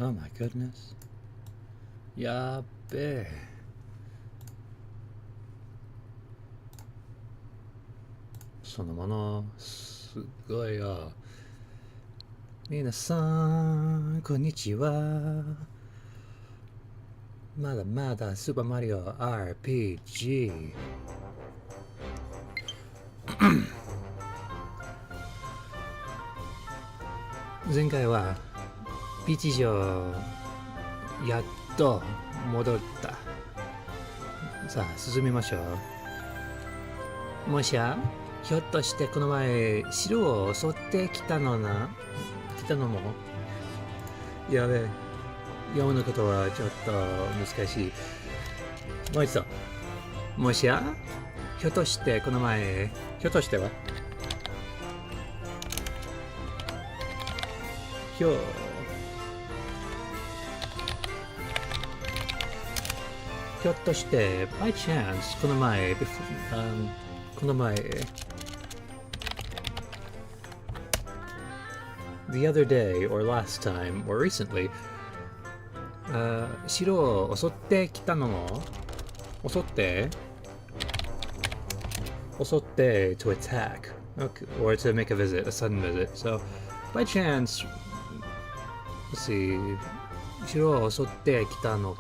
Oh my goodness. やっべえ。そのもの、すごいよ。皆さん、こんにちは。まだまだスーパーマリオ RPG。前回はピーチ城やっと戻った。さあ進みましょう。もしやひょっとしてこの前城を襲ってきたのもやべえ、読むのことはちょっと難しい。もう一度。もしやひょっとしてこの前ひょっとしてはひょっとして by chance この前The other day or last time or recently 城を襲ってきたのも襲って to attack okay, or to make a sudden visit. So by chance let's see 城を襲ってきたの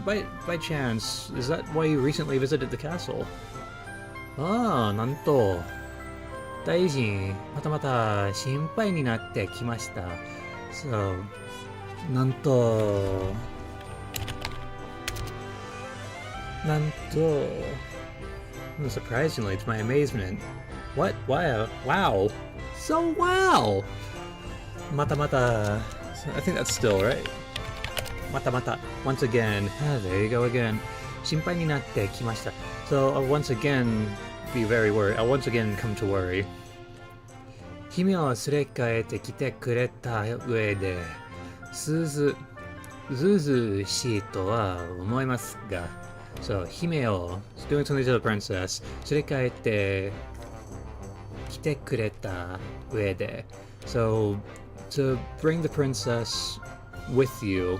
by chance is that why you recently visited the castle? なんと大臣また心配になってきました。So なんとsurprisingly to my amazement what wow so wow また I think that's still right また once again there you go again 心配になってきました。 So I'll once again be very worried. I'll once again come to worry. 姫をすれ替えてきてくれた上でずうずしいとは思いますが、そう、姫を doing something to the princess すれ替えてきてくれた上で So to bring the princess with you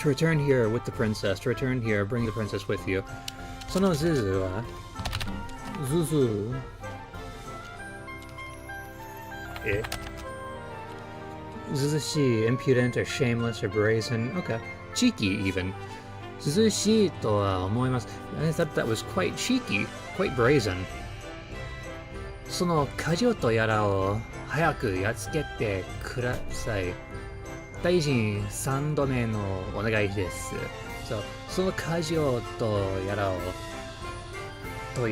to return here with the princess to return here bring the princess with you そのずずはずずしい impudent or shameless or brazen okay cheeky even ずずしいとは思います。 I thought that was quite cheeky quite brazen その過剰とやらを早くやっつけてください。大臣3度目のお願いです。その過剰とやらをSo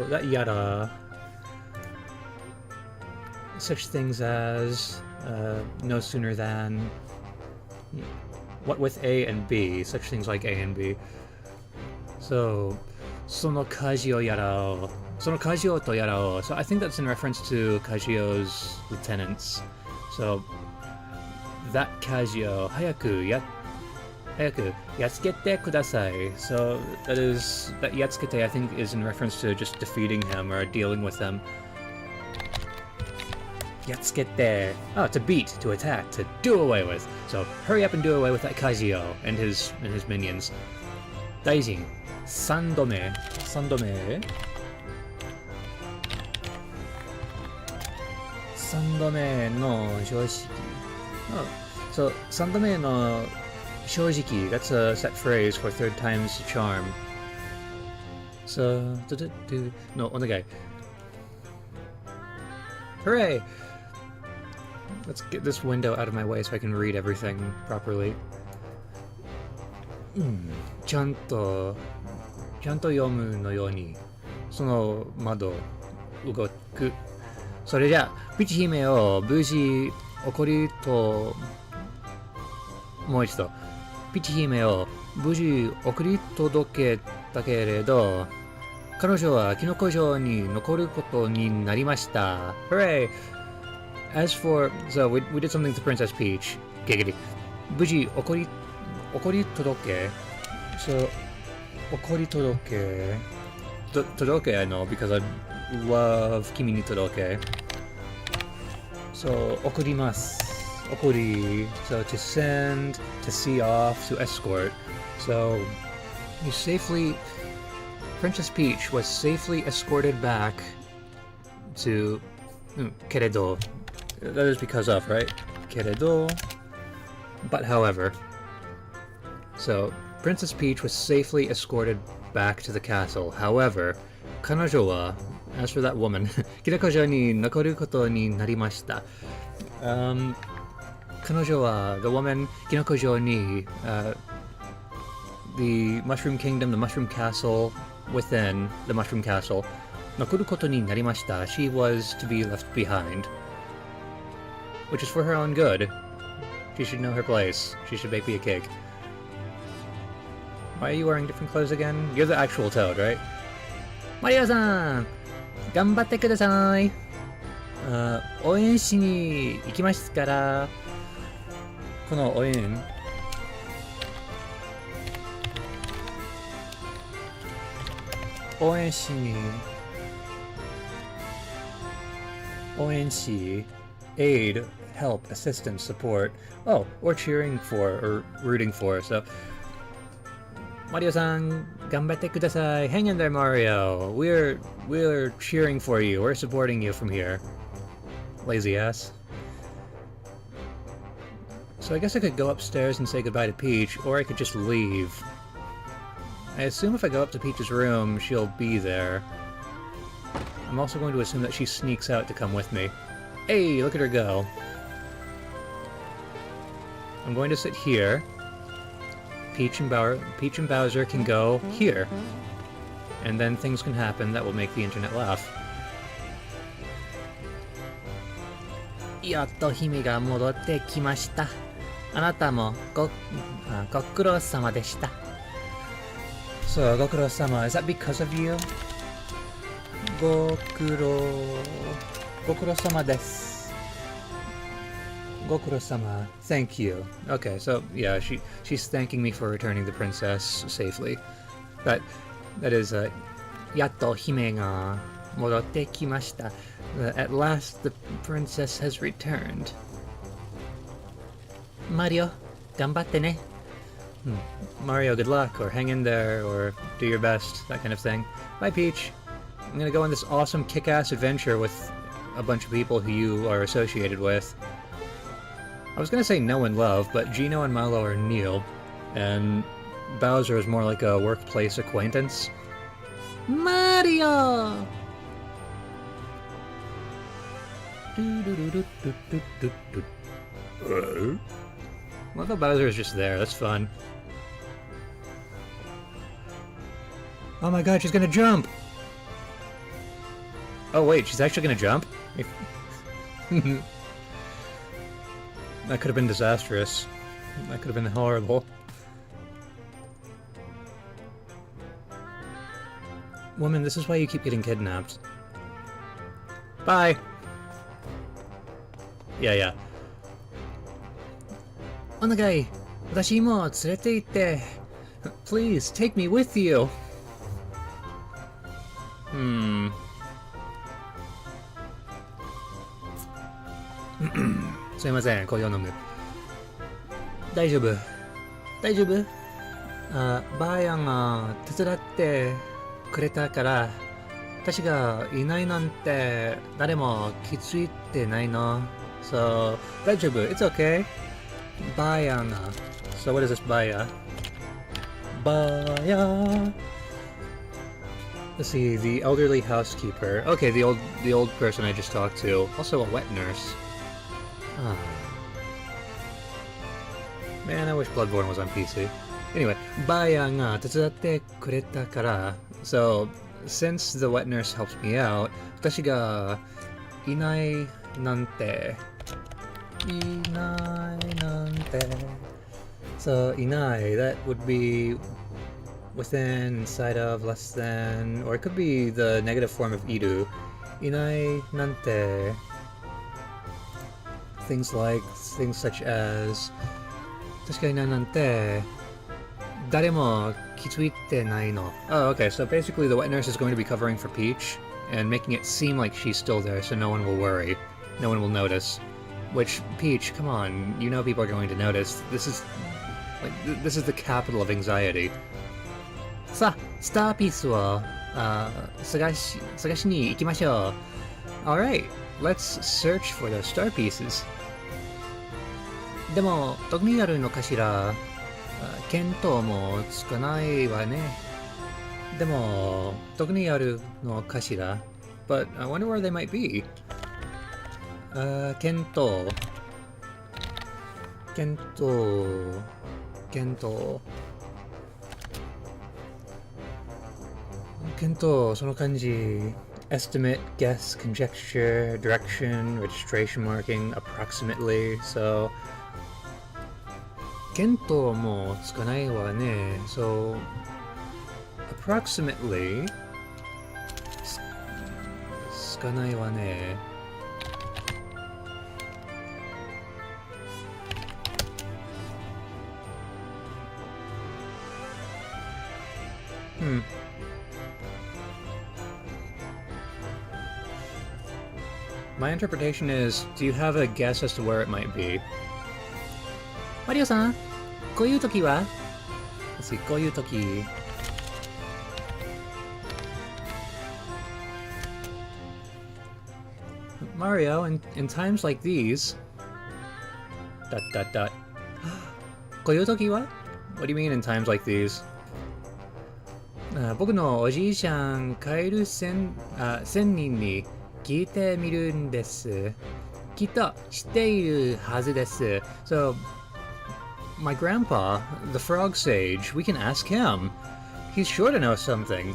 that yada such things as no sooner than what with A and B such things like A and B so そのカジオとやらを So I think that's in reference to Kajio's lieutenants So that Kajio 早くやっつけてください So that やっつけて I think is in reference to just defeating him or dealing with him やっつけて to beat, to attack, to do away with So hurry up and do away with that Kajio and his minions 大臣3度目の正直 So 3度目の正直 that's a set phrase for third time's charm So のお願い Hooray! Let's get this window out of my way so I can read everything properly ちゃんと読むのようにその窓動くそれじゃあピチ姫を無事送りともう一度ピチ姫を無事送り届けたけれど彼女はキノコ城に残ることになりました Hooray! As for so we did something to Princess Peach 無事送り届け So 送り届け Todoke I know because I love Kimi ni Todoke. So, okurimasu. Okuri. So, to send, to see off, to escort. So, you safely... Princess Peach was safely escorted back to... Keredo. That is because of, right? Keredo. But however... So, Princess Peach was safely escorted back to the castle. However, Kanojo wa, as for that woman, Kirakojo ni nokoru koto ni narimashita. Kanojo wa, the woman, Kirakojo ni, the Mushroom Kingdom, the Mushroom Castle, within the Mushroom Castle, nokoru koto ni narimashita. She was to be left behind. Which is for her own good. She should know her place. She should bake me a cake. Why are you wearing different clothes again? You're the actual Toad, right? Mario-san! Ganbatte kudasai! 応援しに行きますから、この応援、応援し、aid, help, assistance, support, oh, or cheering for, or rooting for, so... Mario-san, ganbatte kudasai. Hang in there, Mario. We're cheering for you. We're supporting you from here. Lazy ass. So I guess I could go upstairs and say goodbye to Peach, or I could just leave. I assume if I go up to Peach's room, she'll be there. I'm also going to assume that she sneaks out to come with me. Hey, look at her go. I'm going to sit here. Peach and Bowser can go here. And then things can happen that will make the internet laugh. やっと姫が戻ってきました。あなたもご苦労様でした。So, ご苦労様, is that because of you? ご苦労様です。Gokuro-sama, thank you. Okay, so yeah, she's thanking me for returning the princess safely. That is Yatto hime ga modotte kimashita. At last the princess has returned. Mario, ganbatte ne. Mario, good luck, or hang in there, or do your best, that kind of thing. Bye, Peach. I'm gonna go on this awesome kick-ass adventure with a bunch of people who you are associated with. I was gonna say know and love, but Gino and Mallow are new, and Bowser is more like a workplace acquaintance. Mario! Well, the Bowser is just there, that's fun. Oh my god, she's gonna jump! Oh wait, she's actually gonna jump? That could have been disastrous. That could have been horrible. Woman, this is why you keep getting kidnapped. Bye! Yeah. Onagai! Watashi mo tsurete itte! Please, take me with you! すいません、紅葉飲む。大丈夫ばあやんが手伝ってくれたから、私がいないなんて誰も気づいてないの。So, 大丈夫 It's okay. ばあやんが So what is this ばあや? ばあや Let's see, the elderly housekeeper. Okay, the old person I just talked to. Also a wet nurse. Man, I wish Bloodborne was on PC. Anyway, Baya nga tetsudatte kureta kara. So, since the wet nurse helps me out, watashi ga inai nante. So, inai, that would be within, inside of, less than, or it could be the negative form of iru. Inai nante. Things such as 確かになんて誰も気づいてないの。Oh, okay, so basically the wet nurse is going to be covering for Peach and making it seem like she's still there so no one will worry. No one will notice. Which, Peach, come on, you know people are going to notice. This is the capital of anxiety. さあ、スターピースを探しに行きましょう。Alright, let's search for those star pieces. でも、どこにあるのかしら？見当もつかないわね。でも、どこにあるのかしら？ But I wonder where they might be. 見当。その漢字。Estimate, guess, conjecture, direction, registration marking, approximately. So, 見当もつかないわね。So, approximately つかないわね。My interpretation is, do you have a guess as to where it might be? マリオさん、こういう時は？こういう時。Mario, in times like these... ... こういう時は？ What do you mean in times like these? 僕のおじいちゃん、カエル仙人に聞いてみるんです。きっと知っているはずです。So, my grandpa, the frog sage, we can ask him. He's sure to know something.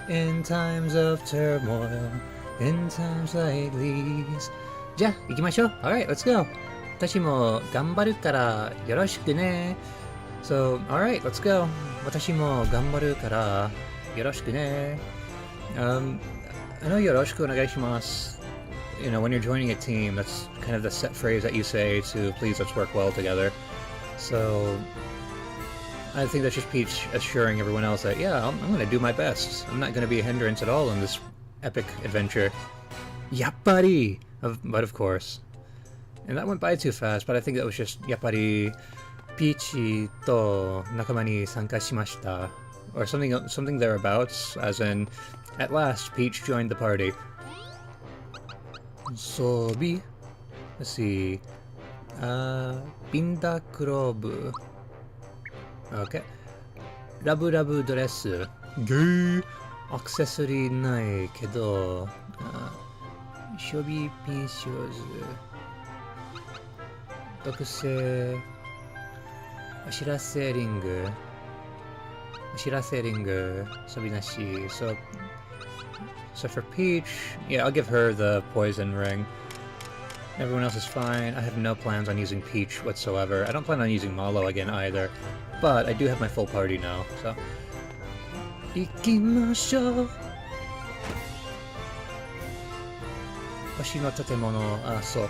In times of turmoil, in times like these. じゃあ、行きましょう。Alright, let's go. 私も頑張るからよろしくね。So, alright, let's go. 私も頑張るからよろしくね。I know よろしくお願いします。You know, when you're joining a team, that's kind of the set phrase that you say to please let's work well together. So, I think that's just Peach assuring everyone else that, yeah, I'm going to do my best. I'm not going to be a hindrance at all in this epic adventure. Yappari! But of course. And that went by too fast, but I think that was just Yappari Peach to nakama ni sanka shimashita. Or something thereabouts, as in, at last, Peach joined the party. Sobi. Let's see. Binda Club. Okay. ラブラブドレス。ゲー。アクセサリーないけど、ショビーピンショーズ。特製。お知らせリング。Sobinashi. So for Peach, yeah, I'll give her the poison ring. Everyone else is fine. I have no plans on using Peach whatsoever. I don't plan on using Mallow again either. But I do have my full party now, so... Ikimashou! 星の建物、そう。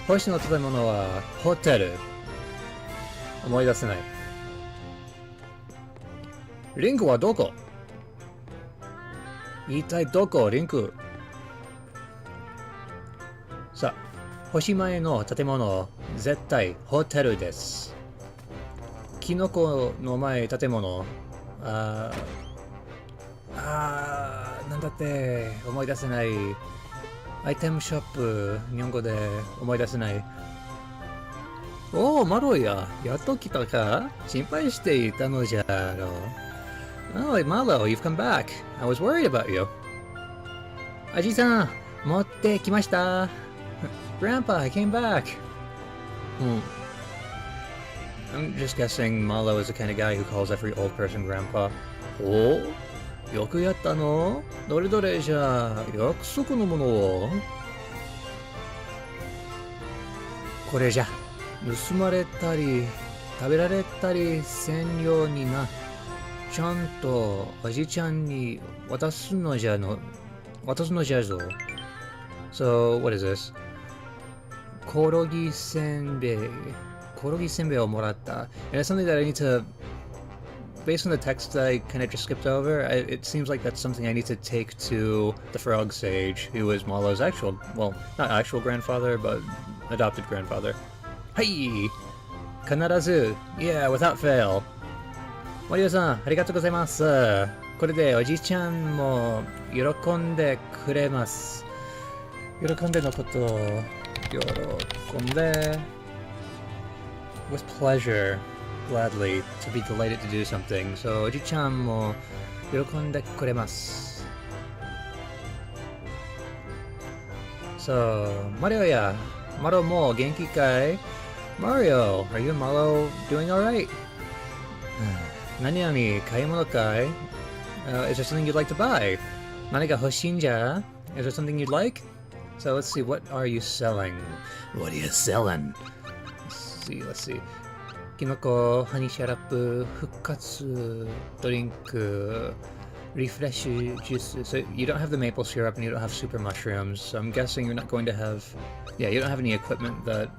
星の建物は、ホテル。思い出せない。リンクはどこ？一体どこ、リンク？さあ、星前の建物、絶対ホテルです。キノコの前建物、なんだって、思い出せない。アイテムショップ、日本語で思い出せない。おお、マロや、やっと来たか？心配していたのじゃろう。Oh, Mallow, you've come back. I was worried about you. おじさん、持ってきました。Grandpa, I came back. I'm just guessing Mallow is the kind of guy who calls every old person Grandpa. およくやったの？どれどれじゃあ、約束のものを。これじゃ、盗まれたり、食べられたりせんようにな。ちゃんとおじちゃんに渡すのじゃぞ。So, what is this? コロギせんべい。korogi senbei o moratta. And it's something that I need to, based on the text that I kind of just skipped over, it seems like that's something I need to take to the frog sage, who is Mallow's actual, well, not actual grandfather, but adopted grandfather. Hey! Kanarazu! Yeah, without fail. Mario-san, arigatou gozaimasu. これでおじいちゃんも喜んでくれます。喜んでのことを喜んで with pleasure, gladly, to be delighted to do something. So おじいちゃんも喜んでくれます。So, Mario やMallowも元気かい？ Mario, are you and Mallow doing alright? 何々買い物かい？ Is there something you'd like to buy? 何が欲しいんじゃ? Is there something you'd like? So let's see, what are you selling? What are you selling? Let's see. キノコ、ハニーシャラップ、復活、ドリンク、refresh juice. So you don't have the maple syrup and you don't have super mushrooms. So I'm guessing you're not going to have... Yeah, you don't have any equipment that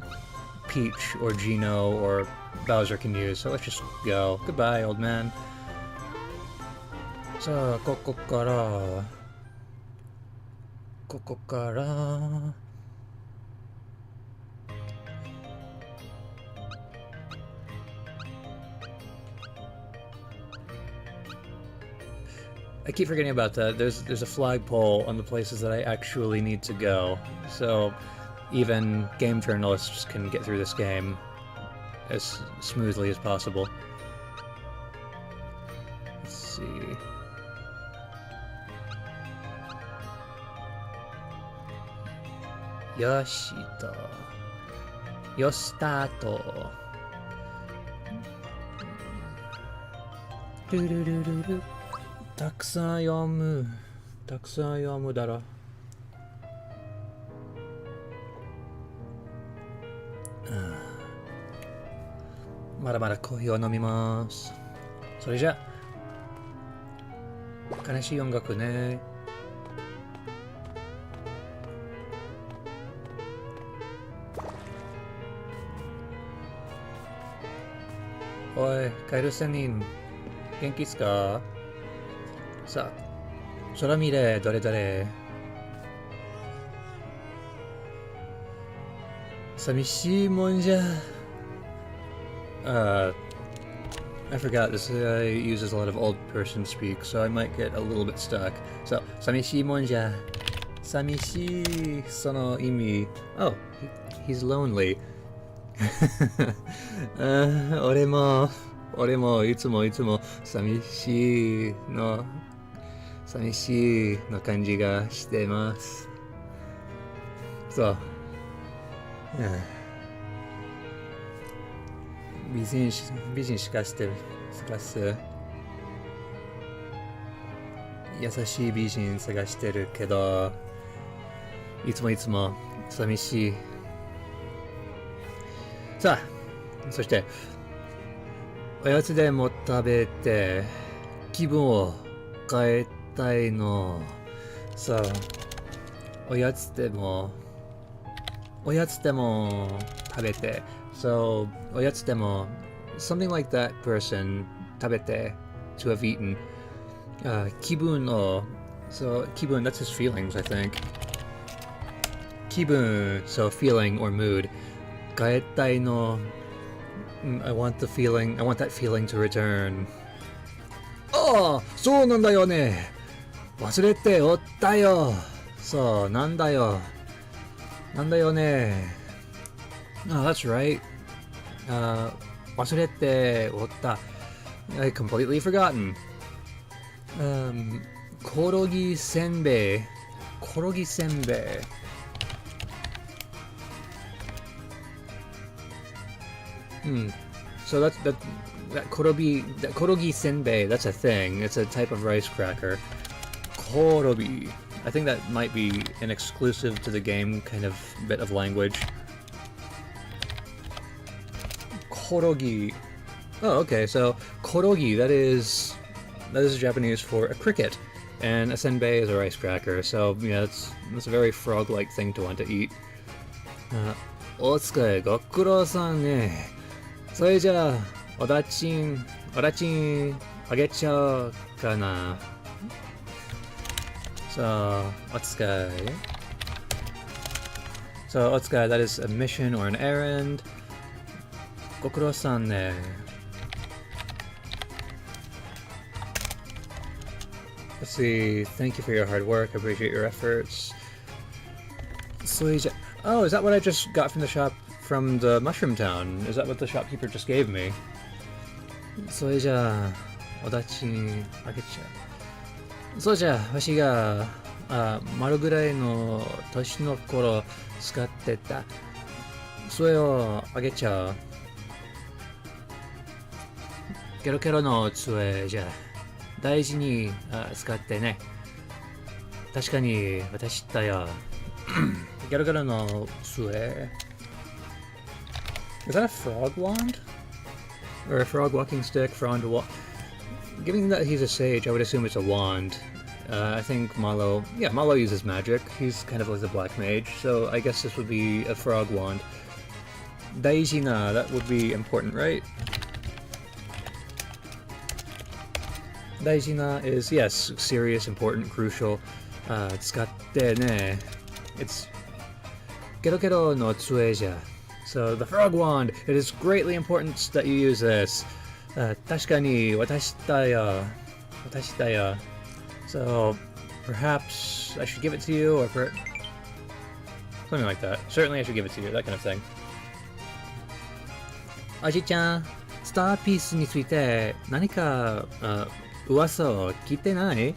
Peach or Gino or Bowser can use. So let's just go. Goodbye, old man. さあ、ここから I keep forgetting about that. There's a flagpole on the places that I actually need to go. So even game journalists can get through this game as smoothly as possible. Let's see. Yoshito. Yostato. Do. たくさん読むだろ。まだまだコーヒーを飲みます。それじゃ悲しい音楽ね。おい、カエル仙人、元気っすか？さあ、空見れ、どれどれ。寂しいもんじゃ。I forgot this uses a lot of old person speak, so I might get a little bit stuck. So, 寂しいもんじゃ。寂しい、その意味。Oh, he's lonely. 俺もいつも寂しいの感じがしてます。そう。美人しかす優しい美人探してるけどいつも寂しい。さあ、そしておやつでも食べて気分を変えたいの。さあ、おやつでも食べて。So, おやつでも something like that person 食べて to have eaten. 気分を so 気分 that's his feelings, I think. 気分 so feeling or mood. 変えたいの I want that feeling to return. ああ、そうなんだよね。忘れておったよ。そう、なんだよね。Oh, that's right. 忘れておった。I completely forgotten. コロギせんべい。So that korogi senbei, that's a thing. It's a type of rice cracker. Korogi. I think that might be an exclusive to the game kind of bit of language. Korogi. Oh, okay. So korogi, that is Japanese for a cricket, and a senbei is a rice cracker. So yeah, that's a very frog-like thing to want to eat. お疲れ、ご苦労さんね。それじゃあ、おだちんあげちゃおうかな。So, お使い。So, お使い、that is a mission or an errand. ご苦労さんね。Let's see. Thank you for your hard work. I appreciate your efforts. Oh, is that what I just got from the shop from the Mushroom Town? Is that what the shopkeeper just gave me? それじゃあ、おだちあげちゃう。そうじゃあ、わしが、丸ぐらいの年の頃使ってた。それをあげちゃう。ケロケロの杖じゃ。大事に使ってね。確かに私だよ。ケロケロの杖。Is that a frog wand? Or a frog walking stick? Frond walk. Given that he's a sage, I would assume it's a wand. I think Mallow uses magic. He's kind of like the black mage, so I guess this would be a frog wand. Daijina, that would be important, right? Daijina is, yes, serious, important, crucial. Tsukatte ne. It's Kero no tsueja. So the frog wand, it is greatly important that you use this. Tashikani, watashi da yo. Watashi da yo. So perhaps I should give it to you, or something like that. Certainly I should give it to you, that kind of thing. Aji-chan, Star Piece について何か噂を聞いてない?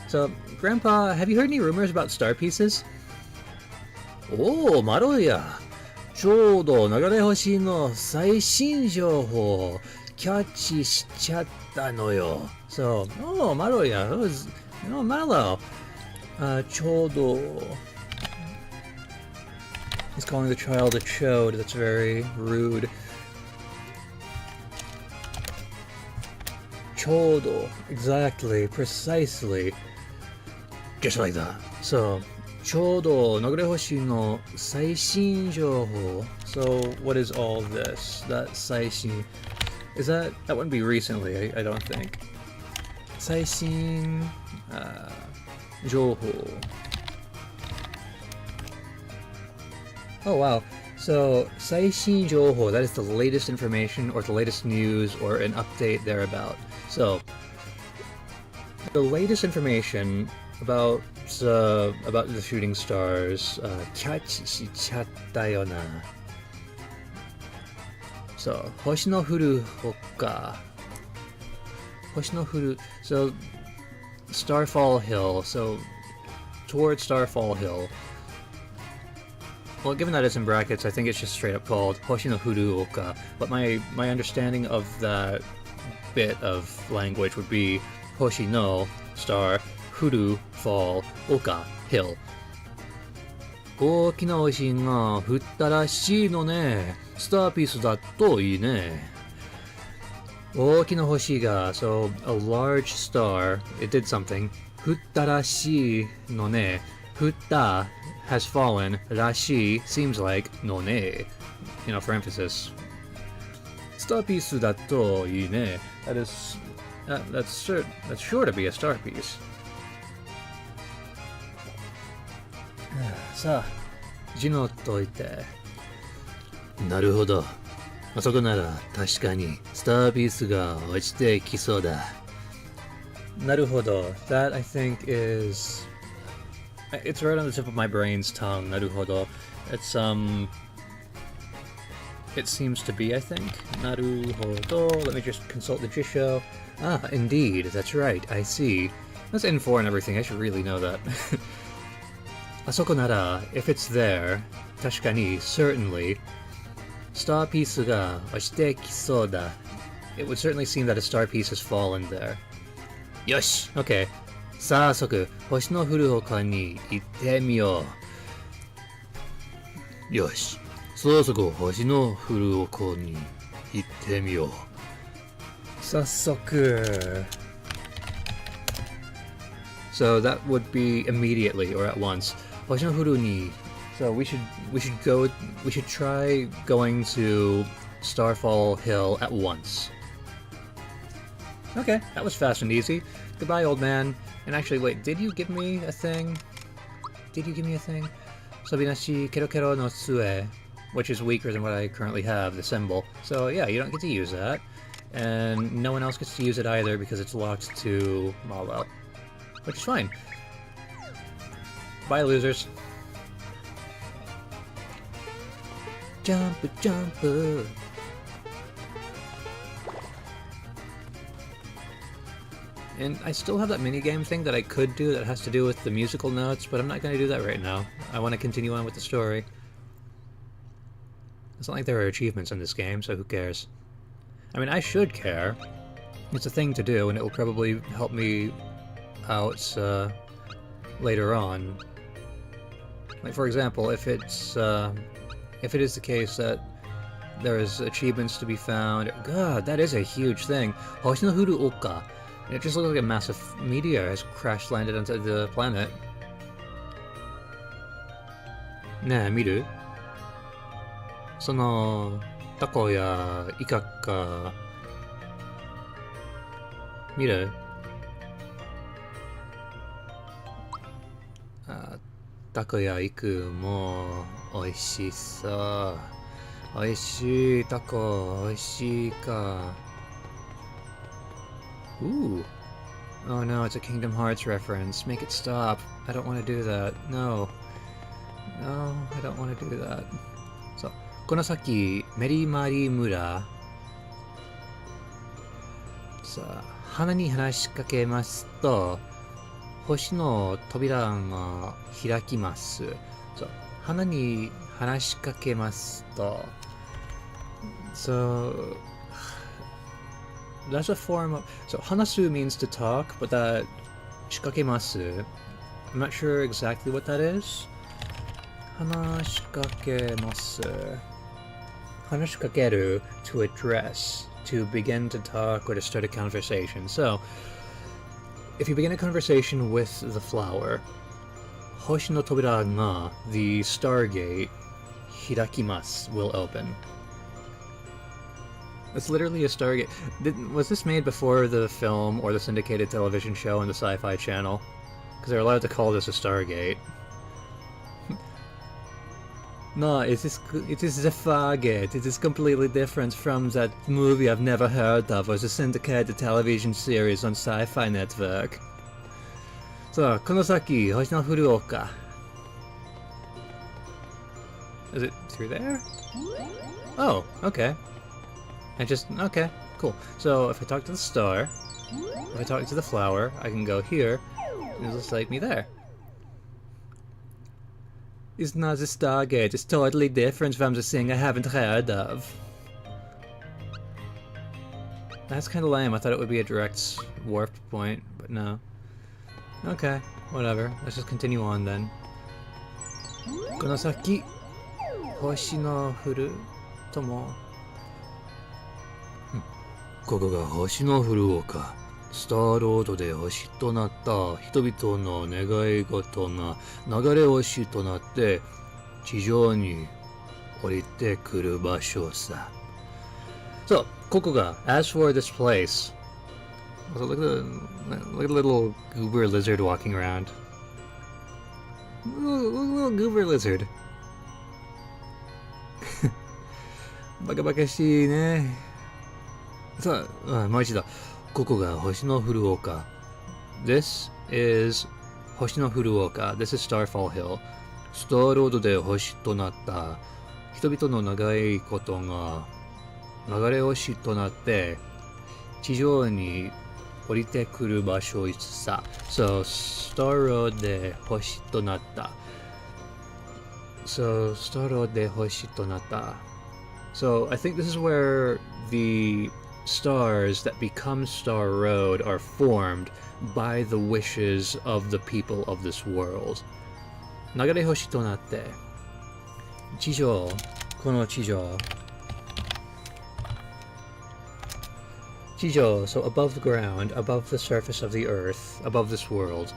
So, Grandpa, have you heard any rumors about star pieces? おお、マロや。ちょうど流れ星の最新情報をキャッチしちゃったのよ。So, oh, Mallow, yeah, it was, Mallow. ちょうど He's calling the child a chode. That's very rude. ちょうど exactly, precisely. Just like that. So, ちょうど流れ星の最新情報. So, what is all this? That 最新. That wouldn't be recently, I don't think. 最新情報. Oh wow. So, 最新情報, that is the latest information or the latest news or an update thereabout. So, the latest information about the shooting stars, キャッチしちゃったよな. So, 星の降る丘. 星の降る, so, Starfall Hill, so, towards Starfall Hill. Well, given that it's in brackets, I think it's just straight up called Hoshi no Furu Oka, but my understanding of that bit of language would be Hoshi no, star, Furu, fall, Oka, hill. 大きな星が降ったらしいのね。スターピースだといいね。大きな星が、so a large star, it did something. 降ったらしいのね。降った has fallen. らしい seems like のね。You know, for emphasis. スターピースだといいね。That's sure to be a star piece. さあ、字の解いて。なるほど。あそこなら確かにスターピースが落ちてきそうだ。なるほど。That I think is... It's right on the tip of my brain's tongue. なるほど。It's It seems to be, I think. なるほど. Let me just consult the Jisho. Ah, indeed. That's right. I see. That's in for and everything. I should really know that. あそこなら, if it's there, 確かに, certainly, star piece が落ちてきそうだ. It would certainly seem that a star piece has fallen there. よし Okay. 早速、星の降る丘に行ってみよう。よし。早速、星の降る丘に行ってみよう。早速。So that would be immediately or at once. 星の降るに So we should try going to Starfall Hill at once. Okay, that was fast and easy. Goodbye, old man. And actually, wait, did you give me a thing? Did you give me a thing? Sobinashi kero kero no tsue, which is weaker than what I currently have, the symbol. So yeah, you don't get to use that. And no one else gets to use it either because it's locked to Mallow. Which is fine. Bye, losers. Jump, jump. And I still have that minigame thing that I could do that has to do with the musical notes, but I'm not going to do that right now. I want to continue on with the story. It's not like there are achievements in this game, so who cares? I mean, I should care. It's a thing to do, and it will probably help me out later on. Like, for example, if it is the case that there is achievements to be found... God, that is a huge thing. Hoshi no Furu Oka. It just looks like a massive meteor has crash landed onto the planet. Ne, miru? そのタコやイカか見る？タコやイクも美味しそう。美味しいタコ、美味しいか。Ooh. Oh no, it's a Kingdom Hearts reference. Make it stop. I don't want to do that. No. No, I don't want to do that. So, この先、メリマリ村。さあ、花に話しかけますと、星の扉が開きます。そう、花に話しかけますと、So, that's a form of... So, hanasu means to talk, but that... shikakemasu... I'm not sure exactly what that is. Hanashikakemasu... Hanashikakeru, to address, to begin to talk or to start a conversation. So, if you begin a conversation with the flower, Hoshi no Tobira ga, the Stargate, hirakimasu, will open. It's literally a Stargate. Was this made before the film or the syndicated television show on the Sci-Fi Channel? Because they're allowed to call this a Stargate. No, it is a Fargate. It is completely different from that movie I've never heard of or the syndicated television series on Sci-Fi Network. So, この先、星の降る丘. Is it through there? Oh, okay. Okay, cool. So, if I talk to the star, if I talk to the flower, I can go here, and it looks like me there. It's not a Stargate, it's totally different from the thing I haven't heard of. That's kinda lame, I thought it would be a direct warp point, but no. Okay, whatever, let's just continue on then. この先、星の降るとも。ここが星の降る丘。スターロードで星となった人々の願い事が流れ星となって地上に降りてくる場所さ。So, ここが as for this place. So look at the little goober lizard walking around. Look at the little goober lizard. バカバカしいね。さあ、もう一度。ここが星の降る丘。This is 星の降る丘。This is Starfall Hill. スターロードで星となった人々の長いことが流れ星となって地上に降りてくる場所さ。So, スターロードで星となった。So, スターロードで星となった。So, I think this is where the stars that become Star Road are formed by the wishes of the people of this world. 流れ星となって地上、この地上 so above the ground, above the surface of the earth, above this world.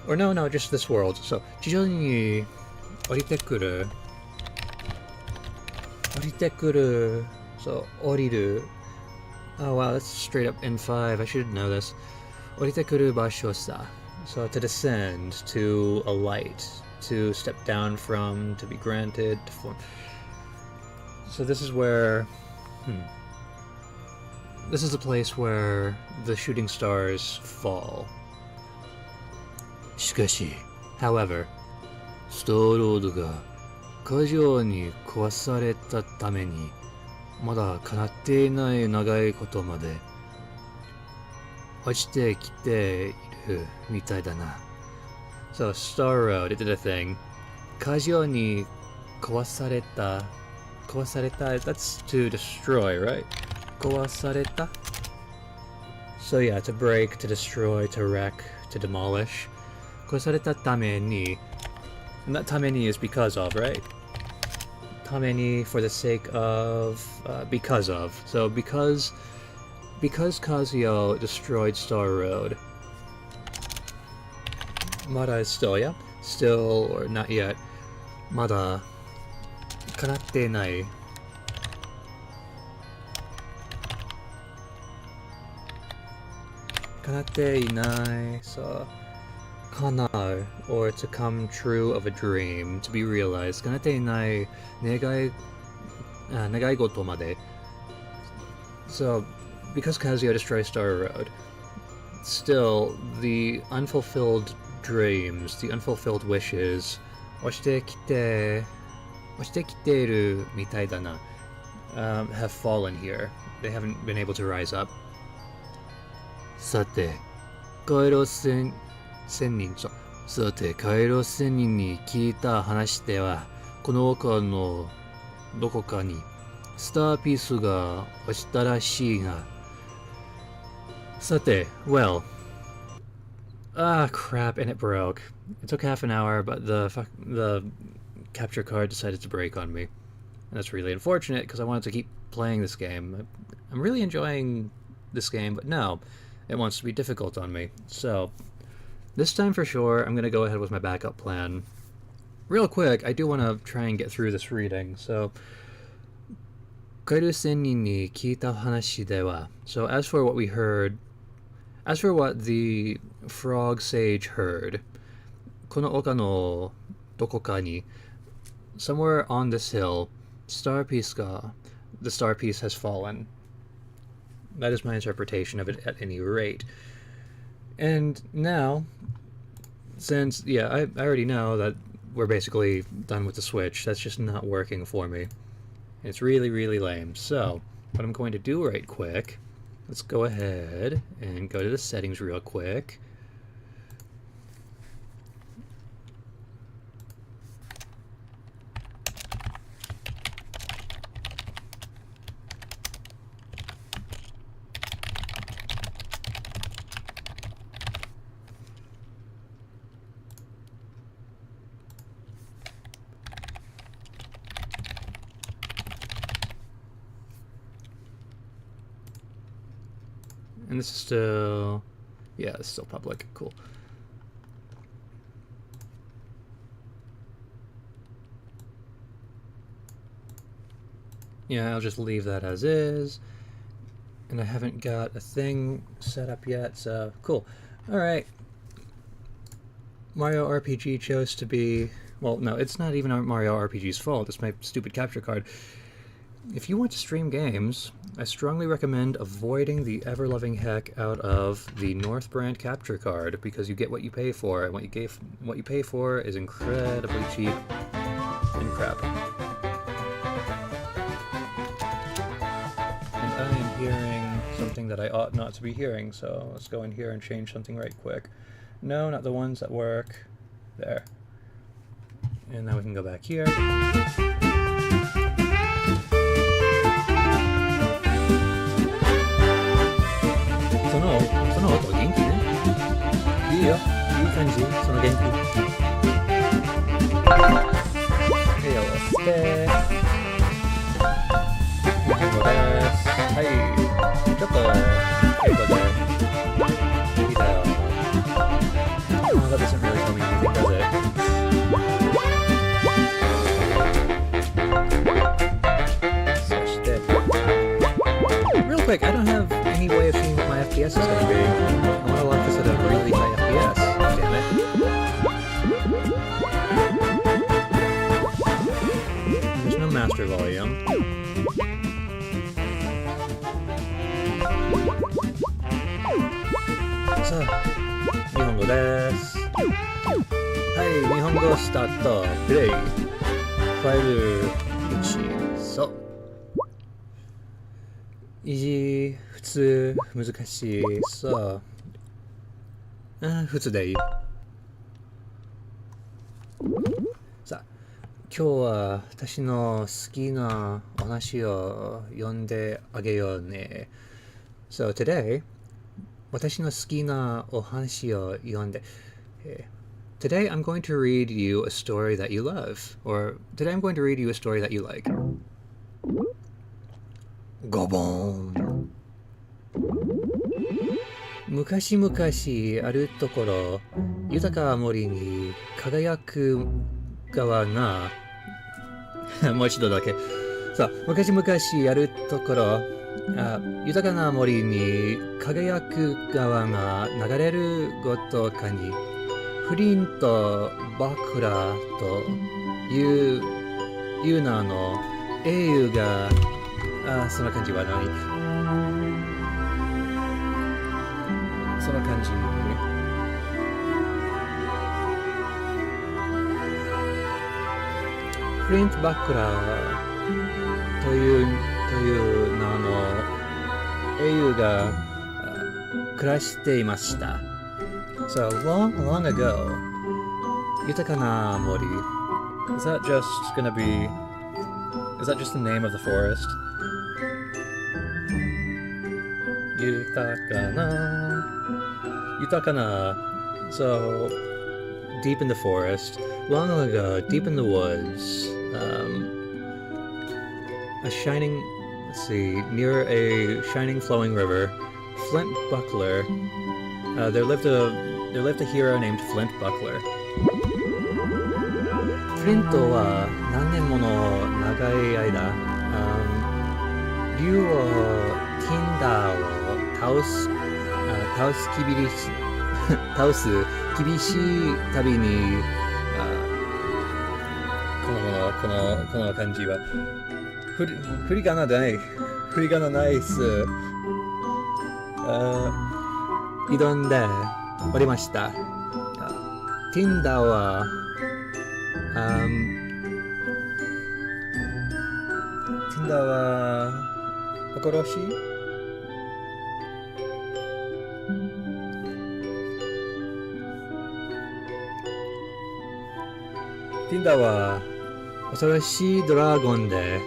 Or no, just this world. So 地上に降りてくる So, oriru. Oh wow, that's straight up N5. I should know this. Orite kuru basho sa. So to descend, to alight, to step down from, to be granted, to form. So this is where... This is the place where the shooting stars fall. Shikashi, however, Star Road ga kajou ni kawasareta tame ni mada kanatte inai nagai koto made ochite kite iru mitai da na. So Star Road, it did a thing. Kajou ni kawasareta. Kawasareta, that's to destroy, right? Kawasareta? So yeah, to break, to destroy, to wreck, to demolish. Kawasareta tame ni. And that tame ni is because of, right? Tame ni for the sake of, because of. So because Kazuyo destroyed Star Road. Mada is still, yeah? Still, or not yet. Mada kanatte nai. Kanatte inai, so kanau, or to come true of a dream, to be realized. Kanatte inai negai goto made. So, because Kazuyo destroys Star Road, still, the unfulfilled dreams, the unfulfilled wishes, ochite kiteru mitai da na, have fallen here. They haven't been able to rise up. Sate, Kaeiro Sennin ni kiita hanashi de wa, kono oka no dokoka ni star piece ga ochita rashii ga. Sate, well. Ah, crap, and it broke. It took half an hour, but the capture card decided to break on me. And that's really unfortunate, because I wanted to keep playing this game. I'm really enjoying this game, but no. It wants to be difficult on me. So, this time for sure, I'm going to go ahead with my backup plan. Real quick, I do want to try and get through this reading. So, Kaeiro Sennin ni kiita hanashi de wa. So, as for what we heard, as for what the frog sage heard, kono oka no dokoka ni, somewhere on this hill, the star piece has fallen. That is my interpretation of it at any rate. And now, since, yeah, I already know that we're basically done with the Switch, that's just not working for me. It's really, really lame. So, what I'm going to do right quick, let's go ahead and go to the settings real quick. And this is still, yeah, it's still public. Cool. Yeah, I'll just leave that as is. And I haven't got a thing set up yet, so cool. Alright. Mario RPG chose to be, well, no, it's not even Mario RPG's fault. It's my stupid capture card. If you want to stream games, I strongly recommend avoiding the ever-loving heck out of the North brand capture card, because you get what you pay for, and what you pay for is incredibly cheap and crap. And I am hearing something that I ought not to be hearing, so let's go in here and change something right quick. No, not the ones that work. There. And now we can go back here. その音元気ね。いいよ。いい感じ。その元気。手を押して。ここです。はい。ちょっと英語でいいだよ。That doesn't really tell me anything, does it? So real quick, I don't have any way of seeing what my FPS is going to be. I want to lock this at a really high FPS. Damn it. There's no master volume. So, 日本語です。はい、日本語スタート。プレイ。ファイル1。そう。イジー、普通、難しい。そう。普通でいい。さあ、今日は私の好きなお話を読んであげようね。So today, 私の好きなお話を読んで。Today I'm going to read you a story that you love. Or today I'm going to read you a story that you like. ゴボン。昔々あるところ、豊かな森に輝く川がもう一度だけ。さあ、昔々あるところ、豊かな森に輝く川が流れるごとかに、フリンとバクラという名の英雄が、そんな感じはない。そんな感じ。フリント・バクラという名の英雄が暮らしていました。So long ago, 豊かな森。Is that just the name of the forest? 豊かな So deep in the forest, long ago, deep in the woods, near a shining flowing river, Flint Buckler, there lived a hero named Flint Buckler. フリントは何年もの長い間、竜をティンダーを倒す厳しい旅に、この感じは振りがないっす。挑んでおりました。ティンダーは、心しいティンダーは恐ろしいドラゴンで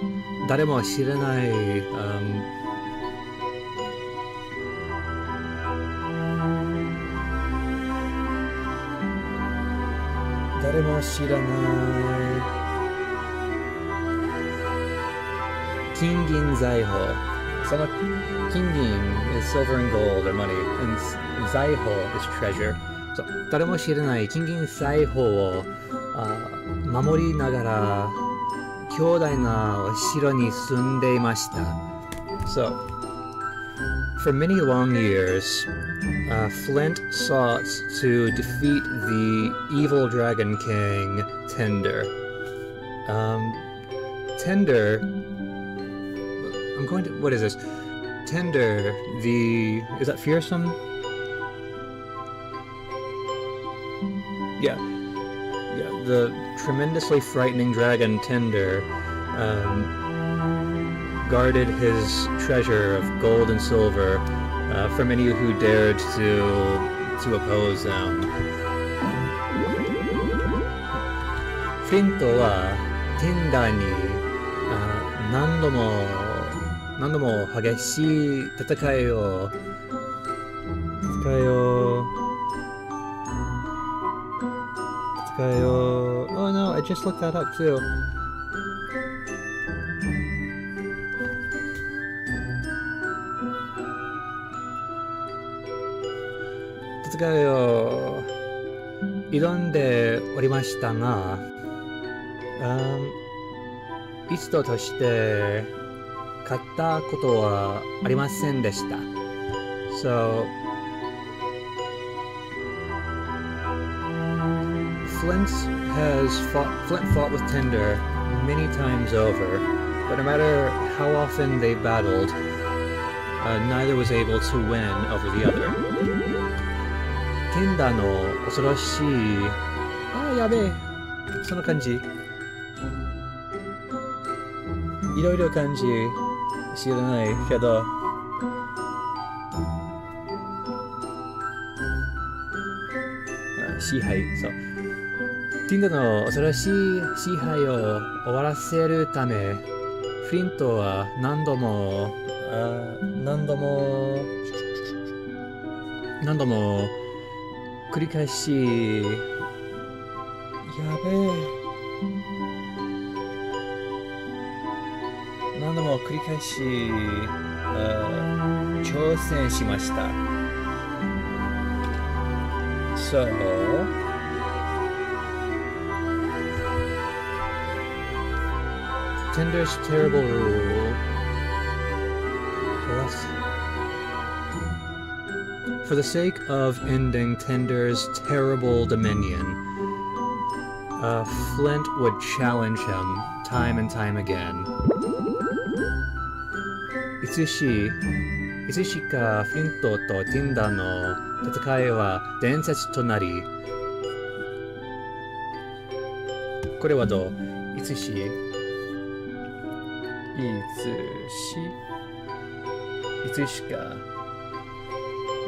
誰も知らない、金銀財宝。その金銀 is silver and gold or money, and 財宝 is treasure. そう、誰も知らない金銀財宝を守りながら強大なお城に住んでいました。So, for many long years, Flint sought to defeat the evil dragon king, Tender. What is this? Tender, is that fearsome? Yeah, the tremendously frightening dragon Tender guarded his treasure of gold and silver from any who dared to oppose them. フリントはテンダーに何度も激しい戦いを Oh no, I just looked that up too. 戦いを挑んでおりましたが、一度として買ったことはありませんでした。So, Flint fought with Tinder many times over, but no matter how often they battled, neither was able to win over the other. Tinder の恐ろしい、やべえ、その感じ。いろいろ感じ知らないけど、支配、そう。Tinder の恐ろしい支配を終わらせるため、フリントは何度も繰り返し、やべえ。何度も繰り返し、挑戦しました。So, Tinder's terrible rule for the sake of ending Tinder's terrible dominion, Flint would challenge him time and time again. いつしかフリントとティンダの戦いは伝説となり、これはどう？いつしか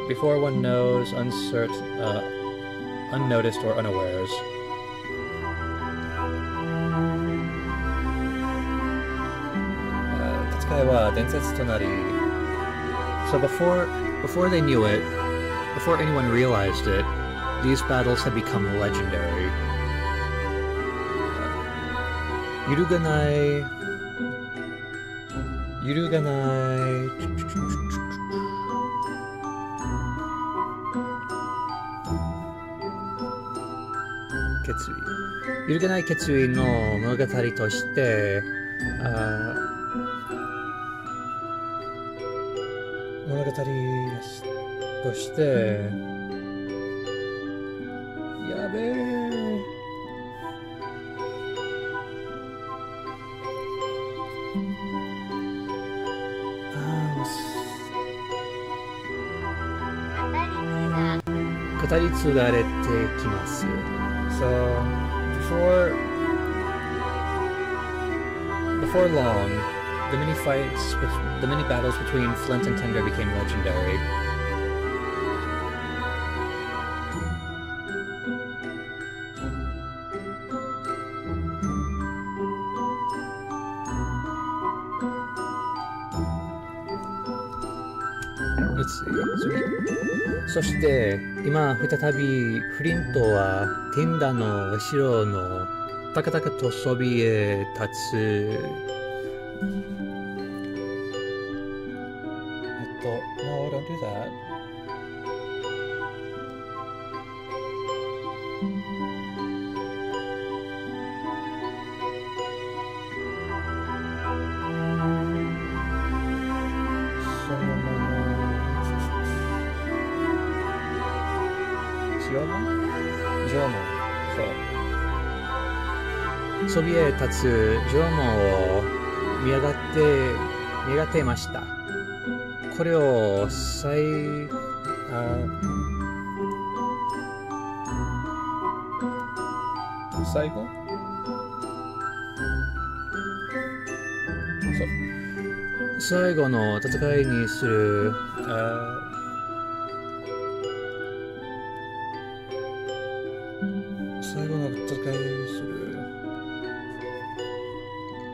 before one knows, unnoticed or unawares. So before they knew it, before anyone realized it, these battles had become legendary. 揺るがない決意の物語としてやべえ語り継がれてきます。So, before long, the many battles between Flint and Tinder became legendary. Let's see. そして今再びフリントはティンダの後ろの高々とそびえ立つNo, don't do that.そびえ立つ縄文を見上がっていました。これを最後の戦いにする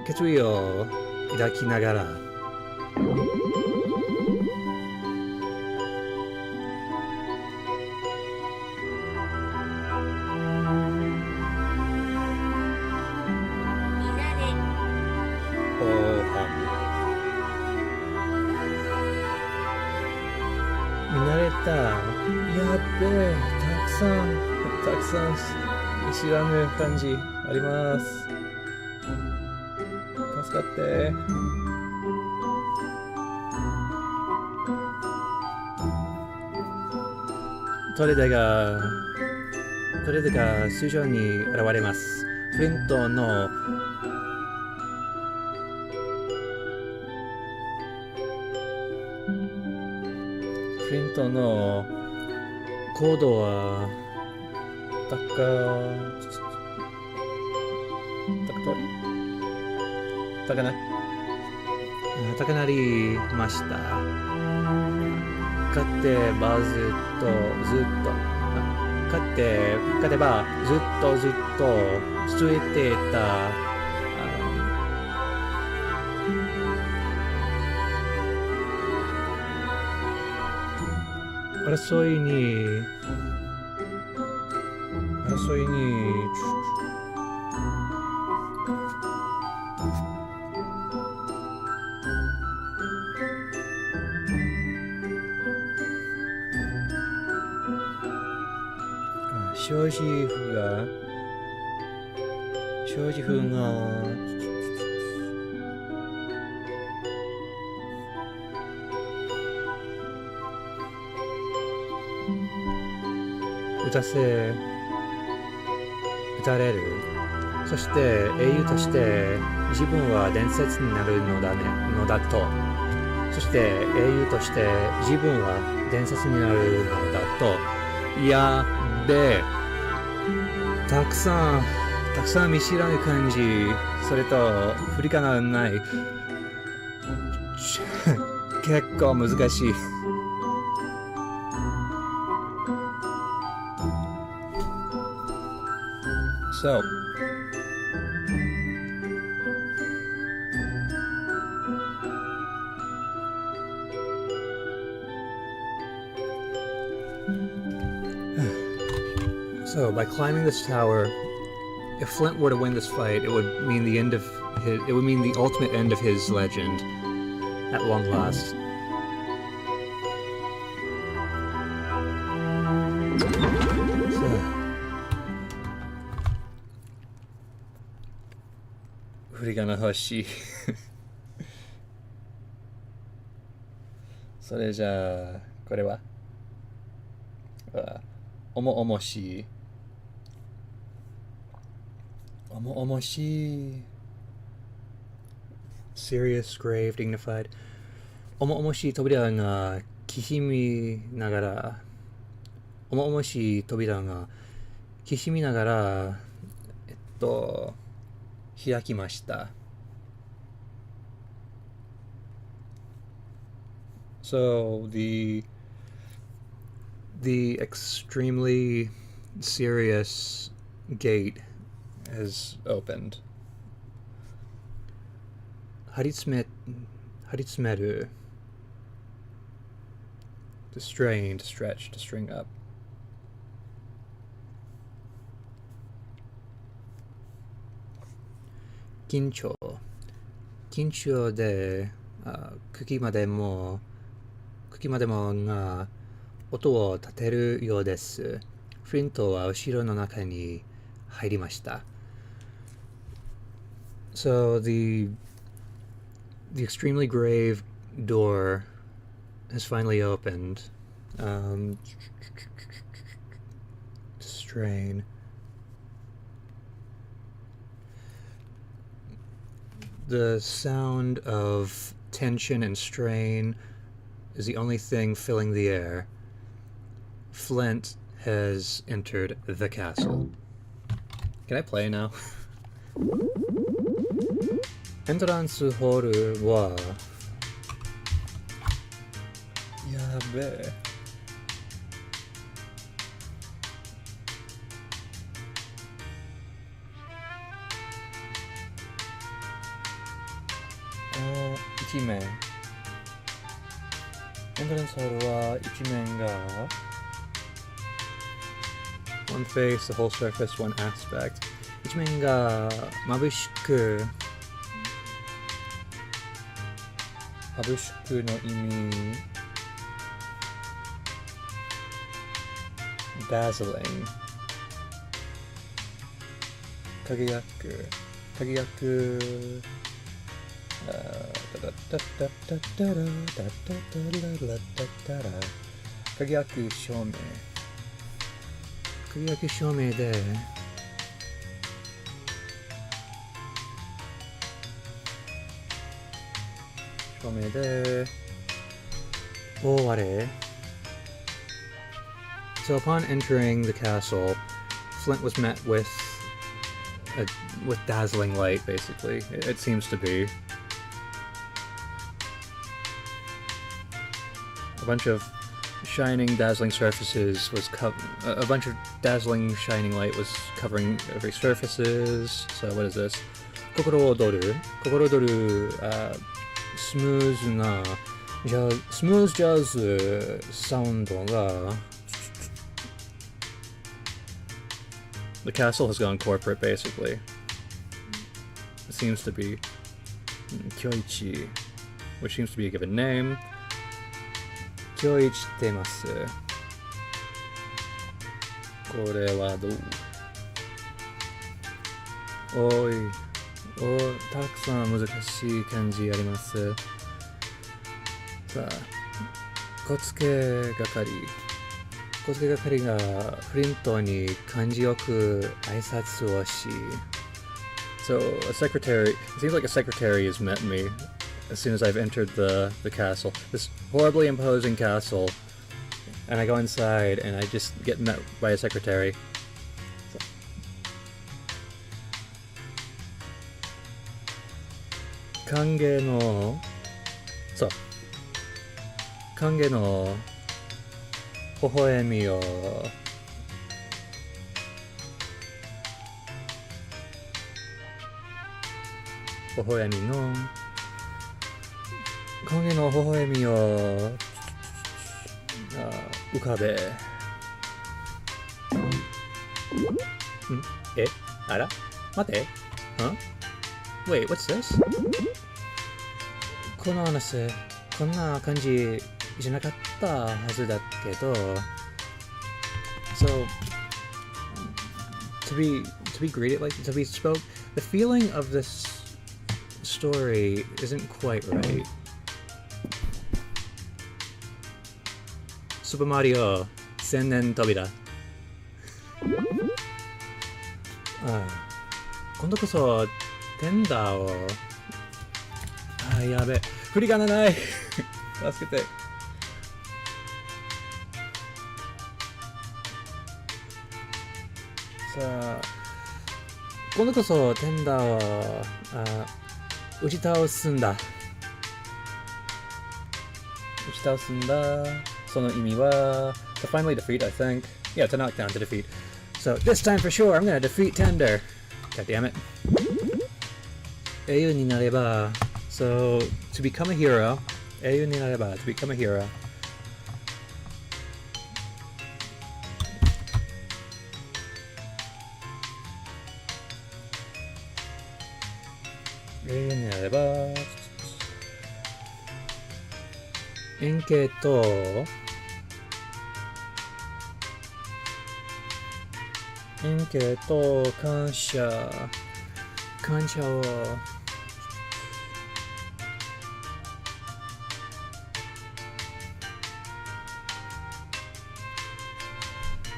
決意を抱きながら見慣れたやっべえたくさん知らぬ漢字あります。助かってトレデが水上に現れます。フリントの高度は高なりました。勝てばずっと続いていた争いに庄司府が撃たれる。そして英雄として自分は伝説になるのだと。そして英雄として自分は伝説になるのだと。やべえ。たくさん見知らぬ漢字、それと振り仮名ない。結構難しい。So, by climbing this tower, if Flint were to win this fight, it would mean the ultimate end of his legend at long last.振り仮名欲しい。それじゃあこれはおもしい。serious, grave, dignified. おもしい扉がきしみながら開きました。So the extremely serious gate has opened. 張り詰める to strain, to stretch, to string up. 緊張で茎までもが音を立てるようです。フリントは後ろの中に入りました。So the extremely grave door has finally opened. Strain. The sound of tension and strain is the only thing filling the air. Flint has entered the castle. Can I play now? エントランスホールはやべえ。一面。エントランスホールは一面が one face, the whole surface, one aspect. 一面が眩しくの意味 dazzling 輝く輝く照明繰り上げ証明で終われ。So upon entering the castle, Flint was met with dazzling light, basically. It seems to be. A bunch of shining, dazzling surfaces was a bunch of dazzling, shining light was covering every surfaces. So what is this? 心躍るスムーズなスムーズジャズサウンドが The castle has gone corporate, basically. It seems to be Kyoichi, which seems to be a given name. Kyoichi ってます。これはどう？たくさん難しい漢字あります。さあ、小付係がフリントに感じよく挨拶をし So a secretary, it seems like a secretary has met me as soon as I've entered the castle. This horribly imposing castle. And I go inside and I just get met by a secretary. Kange no 微笑みを影の微笑みを浮かべあら待てWait, what's this? この話こんな感じじゃなかったはずだけど So to be greeted like to be spoke the feeling of this story isn't quite right. Super Mario 千年扉今度こそテンダーをやべ振り仮名ない助けてさあ今度こそテンダーを打ち倒すんだその意味は to finally defeat I think yeah to knock down to defeat so this time for sure I'm gonna defeat Tender god damn it 英雄になれば so to become a hero 英雄になれば to become a hero円形と感謝を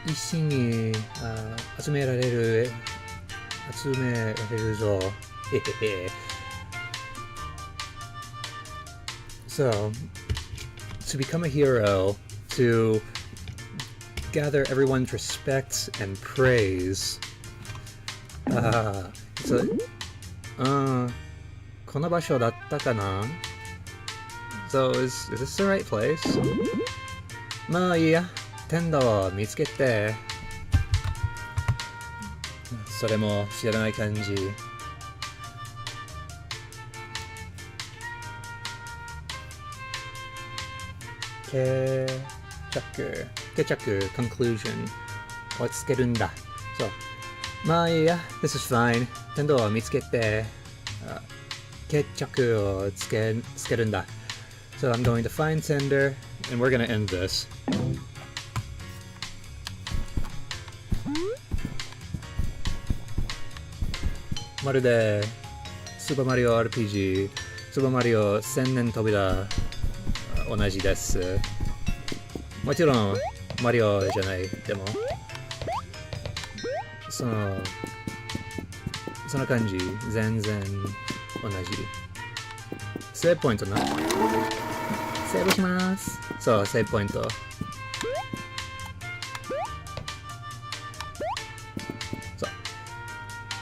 一心に集められるぞSo, to become a hero, to gather everyone's respect and praise. So, この場所だったかな So, is this the right place? まあいいや、テンダを見つけて、それも知らない感じ。ケチャク conclusion をつけるんだ So まあいいや This is fine テンダを見つけてケチャクをつけるんだ So I'm going to find Tender and we're going to end thisまるでスーパーマリオ RPG スーパーマリオ千年扉同じですもちろんマリオじゃないでもその感じ、全然同じ。セーブポイントな。セーブします。そう、セーブポイント。そう。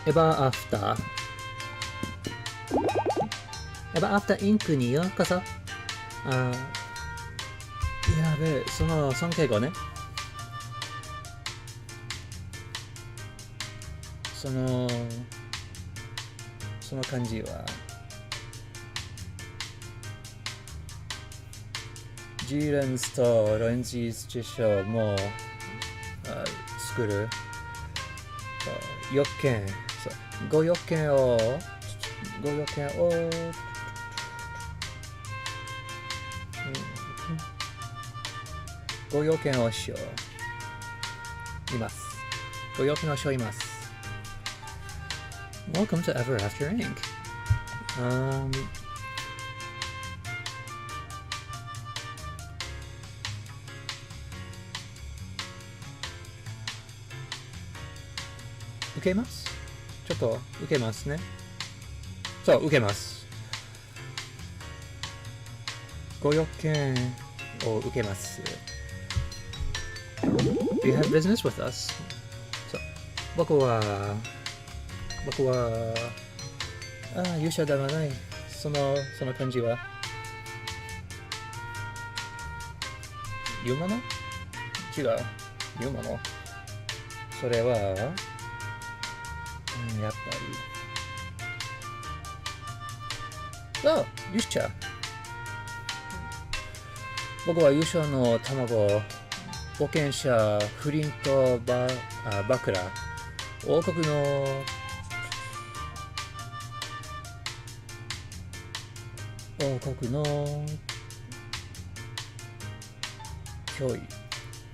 エバーアフター。エバーアフターインクにようこそ。やべえ、その敬語ね。その感じはジーレンスとロンジース辞書も作る要件、ご要件をご要件をしよういます。ご要件をしよういます。Welcome to Ever After Inc.受けます？ちょっと受けますね。そう、受けます。ご用件を受けます。Do you have business with us? そう、僕は勇者ではない。その感じは言うもの？違う。言うもの？それは、やっぱり。そう、勇者。僕は勇者の卵、冒険者、フリント、バクラ、王国の脅威。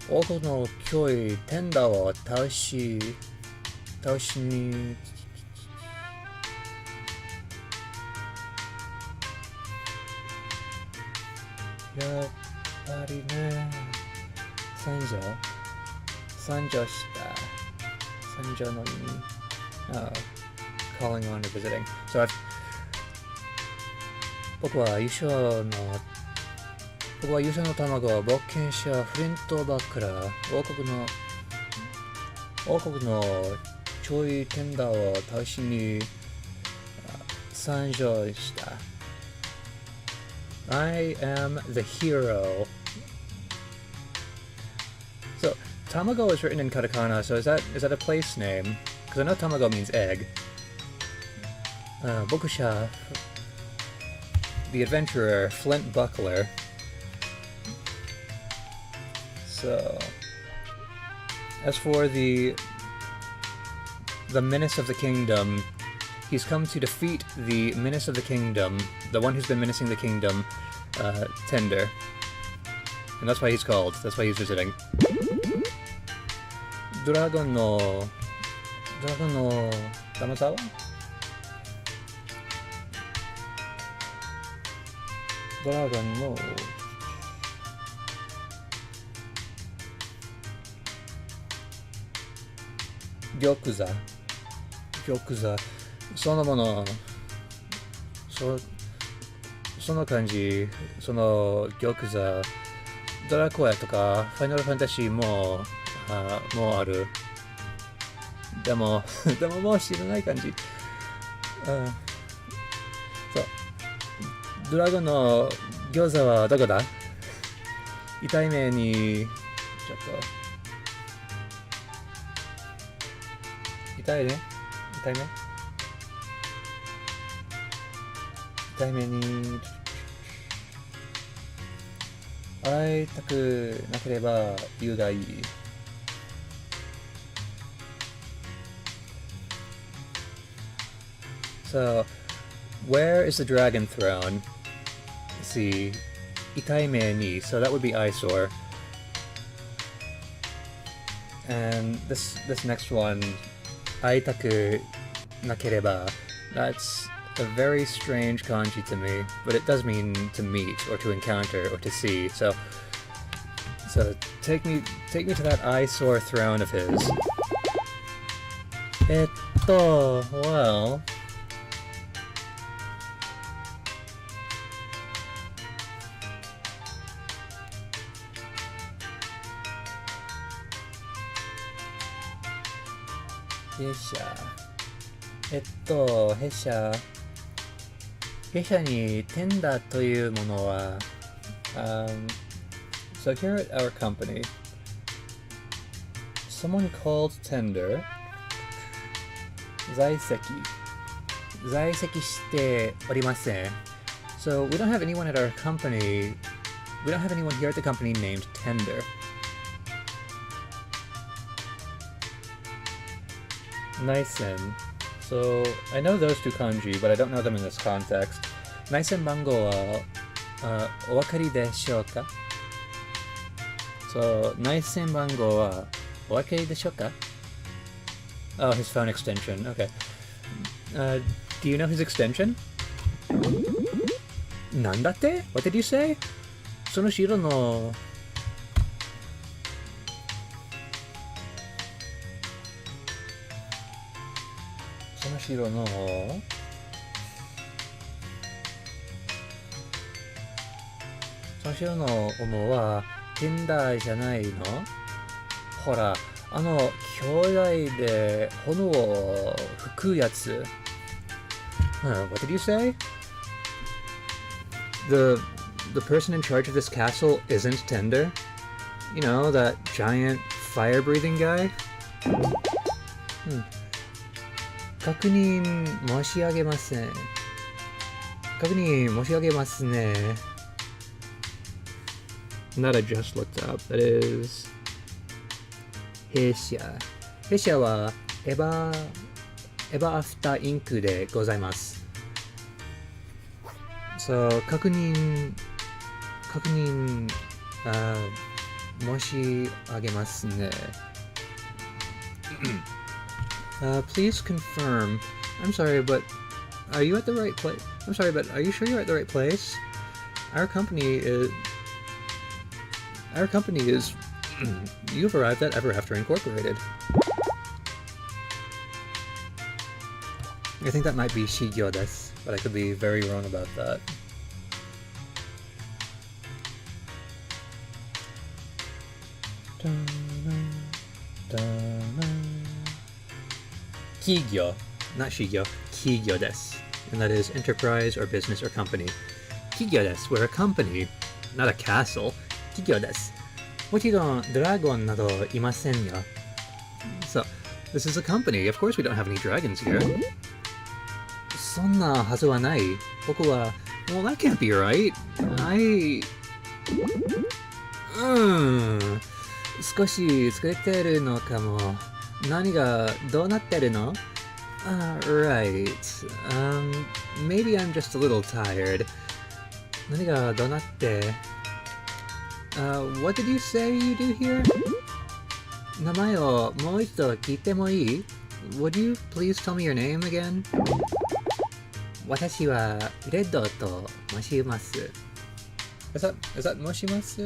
王国の脅威、テンダを倒しにやっぱりね、参上した。参上の意味。calling on or visiting. So 僕は勇者の卵、冒険者、フリントバクラ、王国の脅威テンダを倒しに参上した。I am the hero. So, Tamago is written in katakana, so is that a place name? Because I know Tamago means egg. Bokusha, the adventurer, Flint Buckler. So, as for the menace of the kingdom, he's come to defeat the menace of the kingdom, the one who's been menacing the kingdom, Tender. And that's why he's visiting. Dragon no Damasawa? Dragon no Gyokuza. そのもの、その感じ、その玉座、ドラクエとかファイナルファンタジーもある。でももう知らない感じ。そう。ドラゴンの餃子はどこだ？痛い目に、ちょっと。痛い目に会いたくなければ言うがいい。So, where is the dragon throne? Let's see. Itaime ni, so that would be eyesore. And this next one, aitaku nakereba. That's a very strange kanji to me, but it does mean to meet or to encounter or to see. So take me to that eyesore throne of his. well...弊社にテンダーというものは、so here at our company, someone called tender 在籍しておりません。So we don't have anyone at our company, we don't have anyone here at the company named tender. Naisen. So I know those two kanji, but I don't know them in this context. Naisen bango wa owakari deshou ka? So Naisen bango wa owakari deshou ka? Oh, his phone extension. Okay. Do you know his extension? Nandatte? What did you say? その城の主はテンダーじゃないの？ほら、兄弟で炎を吹くやつ。What did you say? The person in charge of this castle isn't Tender? You know, that giant fire-breathing guy? 確認申し上げません。確認申し上げますね。That I just looked up. That is 弊社はエバーアフターインクでございます。So 確認申し上げますね。Please confirm. I'm sorry, but are you at the right place? I'm sorry, but are you sure you're at the right place? Our company is... You've arrived at Ever After Incorporated. I think that might be Shigyo desu, but I could be very wrong about that. Kigyo, not Shigyo, Kigyo desu, and that is enterprise or business or company. Kigyo desu, we're a company, not a castle. Kigyo desu. もちろんドラゴンなどいませんよ。So, this is a company. Of course we don't have any dragons here. そんなはずはない。僕は、Well, that can't be right. 少し疲れてるのかも。何がどうなってるの？ Right. Maybe I'm just a little tired. 何がどうなってWhat did you say you do here? 名前をもう一度聞いてもいい？ Would you please tell me your name again? 私はレッドと申します。Is that 申します?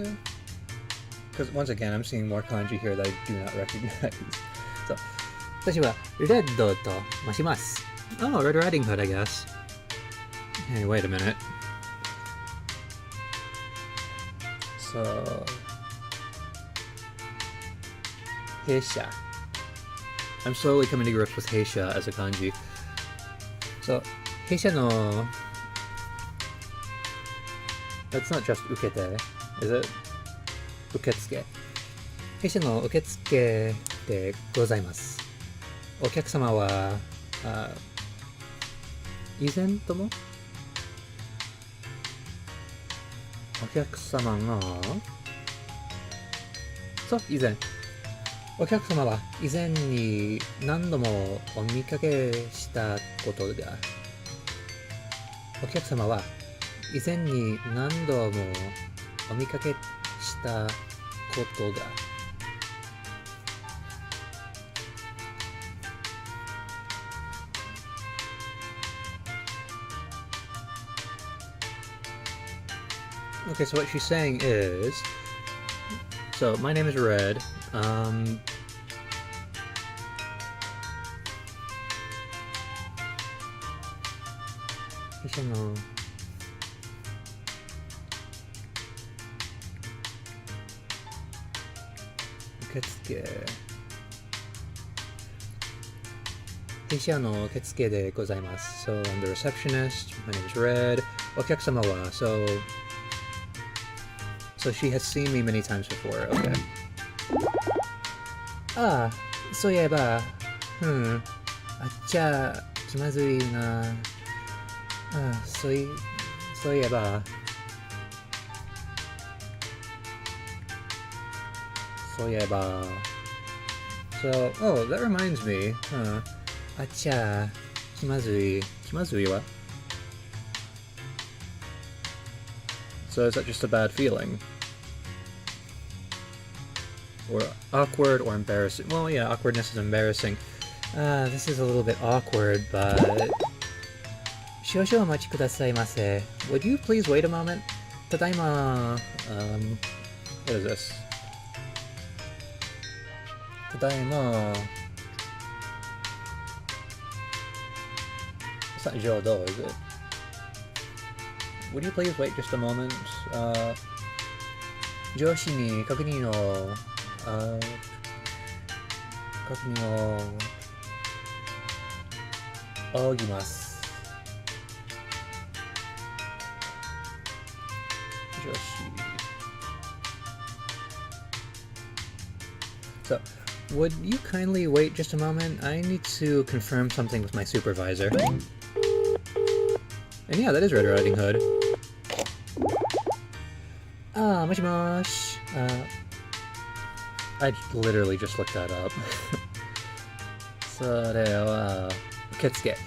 Because once again, I'm seeing more kanji here that I do not recognize. So, 私はレッドと申します。Oh, Red Riding Hood, I guess. Hey, wait a minute. So, 弊社. I'm slowly coming to grips with 弊社 as a kanji. So, 弊社の That's not just 受けて, is it? 受付. 弊社の受付でございます。お客様は、以前ともお客様が、そう、以前。お客様は以前に何度もお見かけしたことが。お客様は以前に何度もお見かけしたことが。Okay, so what she's saying is, so my name is Red. 弊社の受付弊社の受付でございます。So, I'm the receptionist. My name is Red. お客様は So she has seen me many times before. Okay. ああ、そういえば、じゃあ、気まずいな。そういえば、So, oh, that reminds me. じゃあ、気まずいわ。So is that just a bad feeling? Or awkward or embarrassing? Well, yeah, awkwardness is embarrassing. This is a little bit awkward, but... 少々お待ちくださいませ。Would you please wait a moment? ただいま、what is this? ただいま、It's not Jodo, is it? Would you please wait just a moment? 上司に確認を仰ぎます。上司。So, would you kindly wait just a moment? I need to confirm something with my supervisor. And yeah, that is Red Riding Hood. もしもし。I literally just looked that up. それは、受付。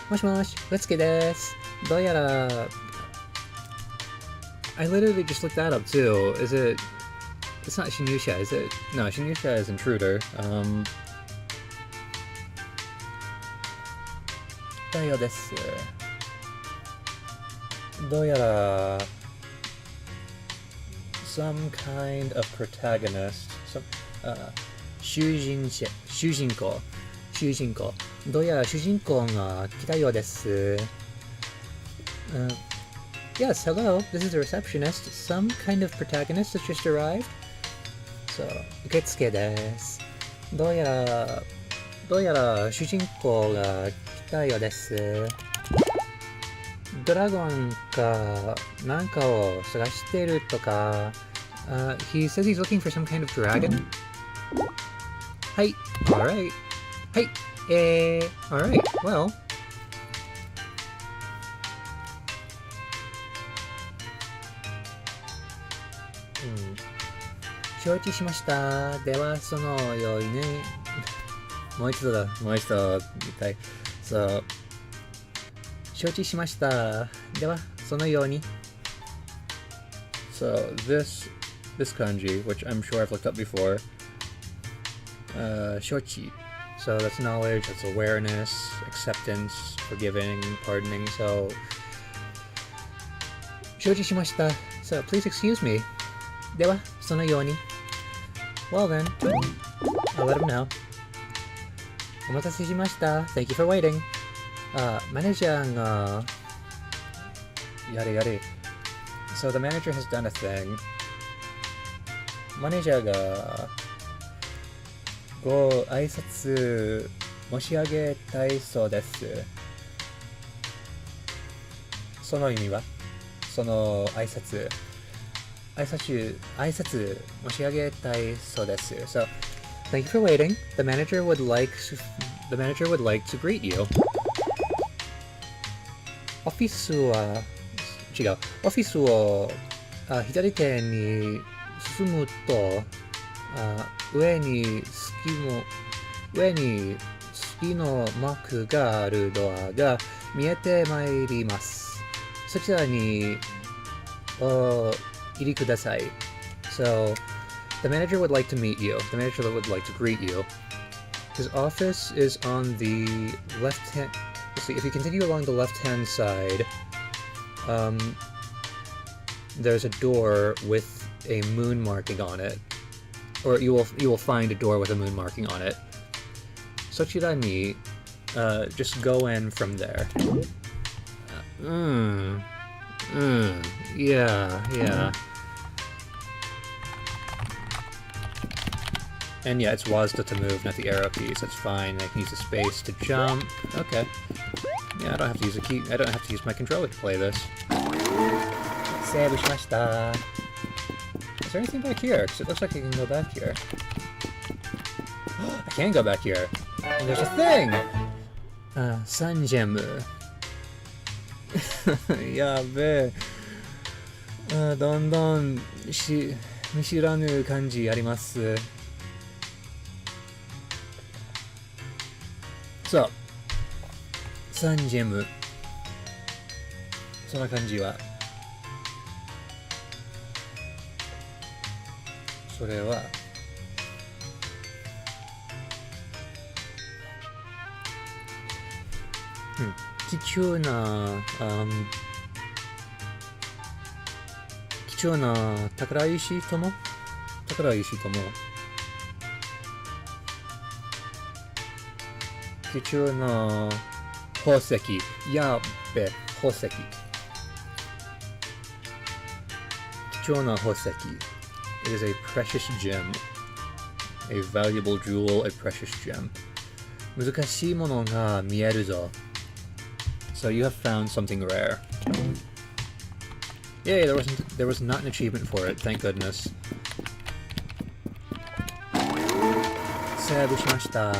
もしもし、受付です。どうやら、I literally just looked that up too. Is it... It's not Shinusha, is it? No, Shinusha is intruder. だよです。どうやら、some kind of protagonist,主人公。どうやら主人公が来たようです。Yes, hello, this is the receptionist. Some kind of protagonist has just arrived. So, 受付です。どうやら主人公が来たようです。ドラゴンかなんかを探してるとか、he says he's looking for some kind of dragon. はい、alright. はい、alright, well. 承知しました。では、そのようにね。もう一度言いたい。そう。承知しました。では、そのように。So, this kanji, which I'm sure I've looked up before, shochi. So that's knowledge, that's awareness, acceptance, forgiving, pardoning. So, 承知しました。So, please excuse me. では、そのように。Well then, I'll let him know. お待たせしました。Thank you for waiting. マネージャーがやれ。So the manager has done a thing. マネージャーがご挨拶申し上げたいそうです。その意味はその挨拶申し上げたいそうです。So, thank you for waiting. The manager would like to greet you. オフィスを左手に進むと、上に月のマークがあるドアが見えてまいります。そちらにお入りください。So, the manager would like to meet you. The manager would like to greet you. His office is on the left hand. Let's see, if you continue along the left-hand side, there's a door with a moon marking on it, or you will find a door with a moon marking on it. So should I meet? Just go in from there. Yeah. And yeah, it's WASD to move, not the arrow keys. That's fine. I can use the space to jump. Okay. Yeah, I don't have to use a key. I don't have to use my controller to play this. Save shimashita. Is there anything back here? Because it looks like I can go back here. I can go back here. And there's a thing! Sanjemu. やべえ。どんどん見知らぬ感じあります。そう。サンジェム。そんな感じは。それは。貴重な宝石とも貴重な宝石やっべ宝石貴重な宝石 It is a precious gem a valuable jewel, a precious gem 難しいものが見えるぞ So you have found something rare Yay, there was not an achievement for it, thank goodness. Save しました。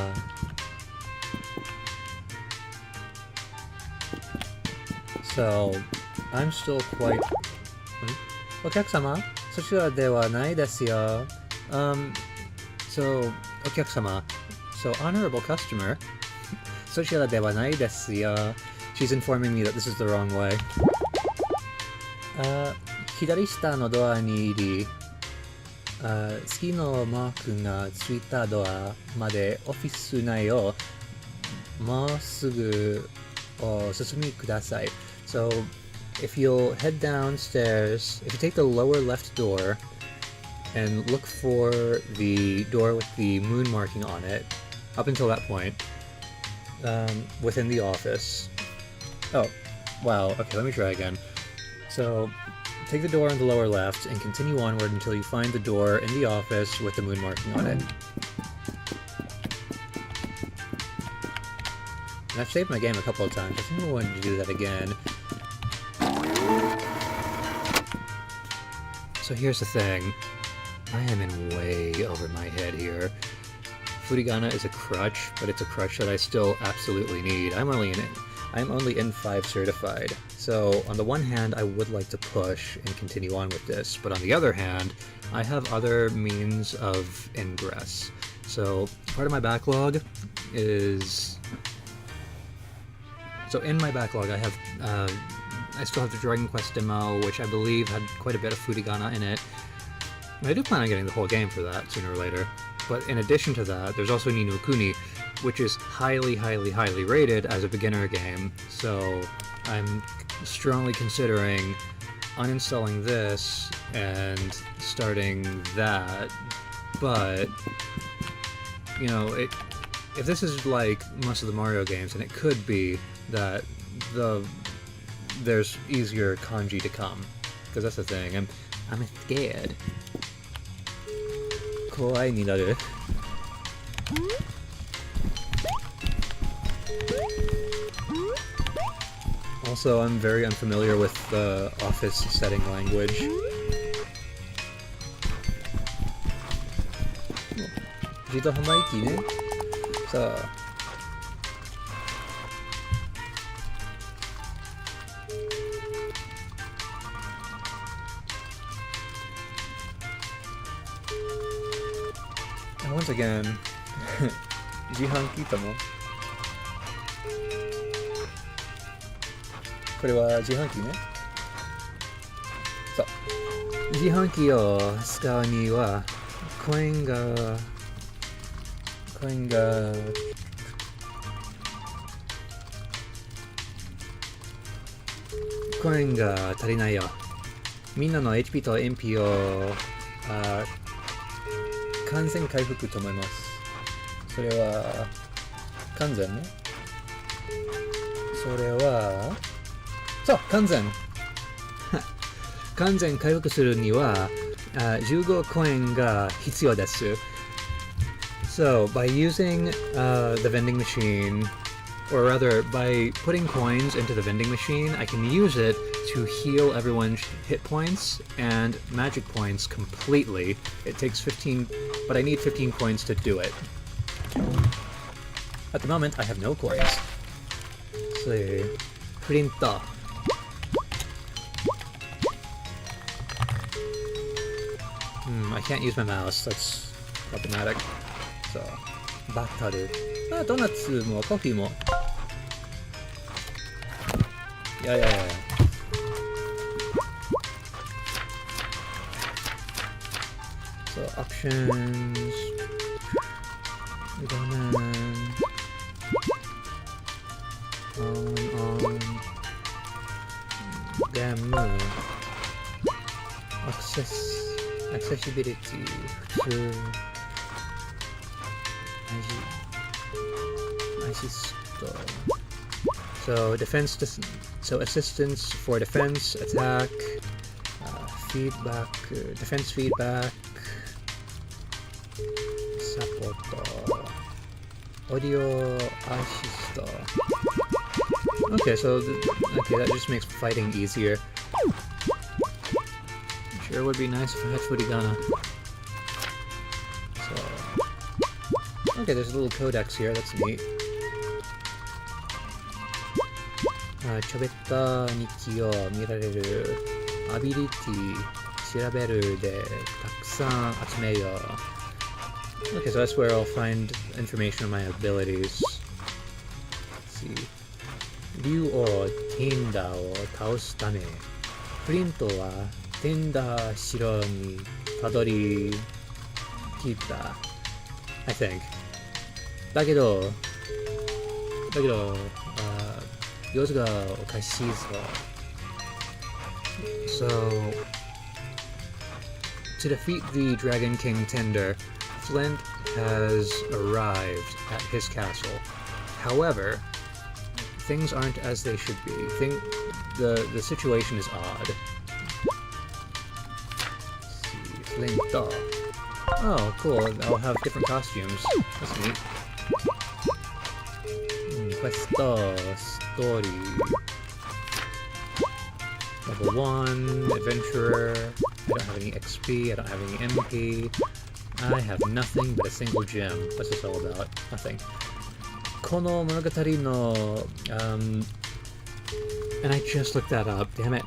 So, I'm still quite... お客様そちらではないですよ。So, お客様 So, honorable customer そちらではないですよ。She's informing me that this is the wrong way. 左下のドアに入り、月のマークがついたドアまでオフィス内をまっすぐお進みください。So, if you'll head downstairs, if you take the lower left door and look for the door with the moon marking on it, up until that point, within the office. Oh, wow. Okay, let me try again. So, take the door on the lower left and continue onward until you find the door in the office with the moon marking on it. And I've saved my game a couple of times. I think I wanted to do that again. So here's the thing. I am in way over my head here. Furigana is a crutch, but it's a crutch that I still absolutely need. I'm only in 5 certified. So on the one hand, I would like to push and continue on with this, but on the other hand, I have other means of ingress. So part of my backlog is... So in my backlog, I have... I still have the Dragon Quest demo, which I believe had quite a bit of Furigana in it. And I do plan on getting the whole game for that sooner or later. But in addition to that, there's also Ni no Kuni, which is highly rated as a beginner game. So I'm strongly considering uninstalling this and starting that. But, you know, if this is like most of the Mario games, and it could be that there's easier kanji to come, because that's the thing. I'm scared. Kawaii ni naru. Also, I'm very unfamiliar with the office setting language. Jito hamaiki ne. So. And once again, Jihanki tomo. これは自販機ね。そう。自販機を使うにはコインが足りないよ。みんなの HP と MP を完全回復と思います。それは完全ね。それはそう、完全。完全回復するには、15コインが必要です。So, by using the vending machine, or rather, by putting coins into the vending machine, I can use it to heal everyone's hit points and magic points completely. It takes 15, but I need 15 coins to do it. At the moment, I have no coins. Let's see. Print. I can't use my mouse. That's problematic. So, battle. Donuts mo, coffee mo. Yeah. So, options. On. Game. Accessibility. 普通。So so assistance for defense, attack, feedback, defense feedback, support, audio assist. Okay, so that just makes fighting easier. Sure would be nice if I had Furigana. Okay, there's a little codex here, that's neat. ちょべった日記を見られるアビリティ調べるでたくさん集めよう。Okay, so that's where I'll find information on my abilities. Let's see. 竜をテンダーを倒すため、フリントはテンダー城にたどり着いた。I think. だけど、様子がおかしいぞ。So, to defeat the Dragon King Tender, Flint has arrived at his castle. However, things aren't as they should be. The situation is odd. Let's see, Flint. Oh, cool. I'll have different costumes. That's neat. Questo, story. Level 1, adventurer. I don't have any XP, I don't have any MP. I have nothing but a single gem. What's this all about? Nothing. この物語の and I just looked that up, damn it.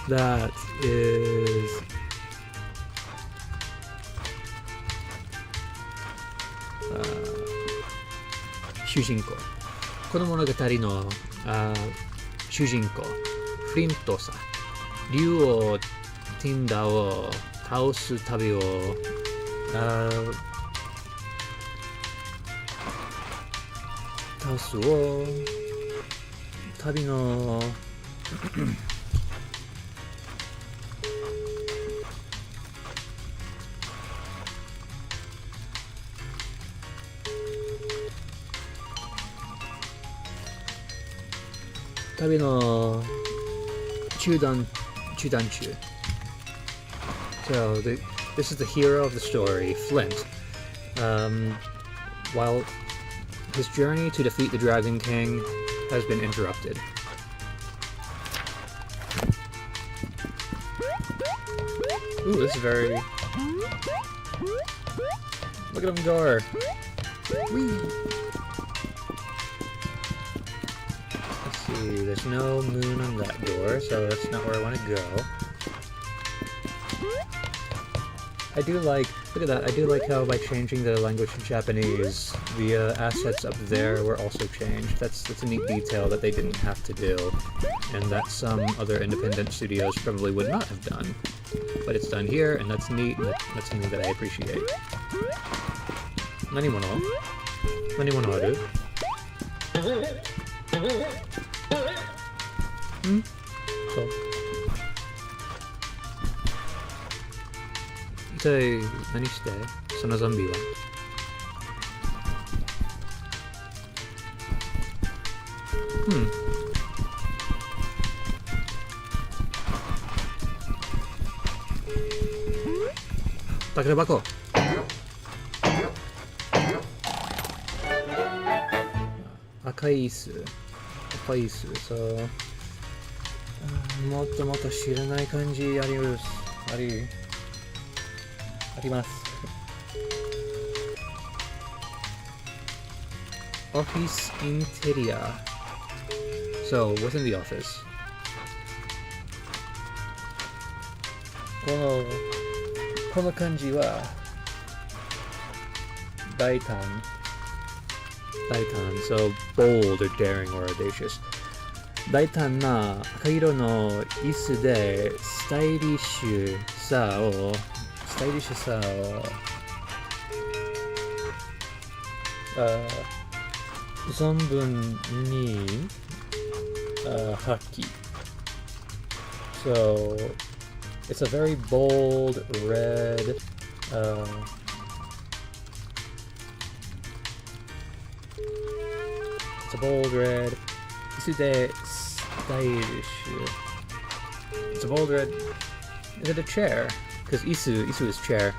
That is主人公。この物語の主人公、フリントさ、竜王ティンダーを倒す旅を倒すを旅の旅の中断中。So this is the hero of the story, Flint. While his journey to defeat the Dragon King has been interrupted. Ooh, this is very... Look at him go! Whee! Let's see, there's no moon on that door, so that's not where I want to go. I do like, look at that, I do like how by changing the language to Japanese, the assets up there were also changed. That's a neat detail that they didn't have to do, and that some other independent studios probably would not have done. But it's done here, and that's neat, and that's something that I appreciate. 何者あるんそう一体何してそのゾンビは宝箱。赤い椅子。赤い椅子。そう。もっともっと知らない感じあります。Office interior. So, within the office. この漢字は大胆 so bold or daring or audacious 大胆な赤色の椅子でスタイリッシュさを存分に発揮 So it's a very bold red it's a bold red 椅子でスタイリッシュ It's a bold red Is it a chair? Because isu is chair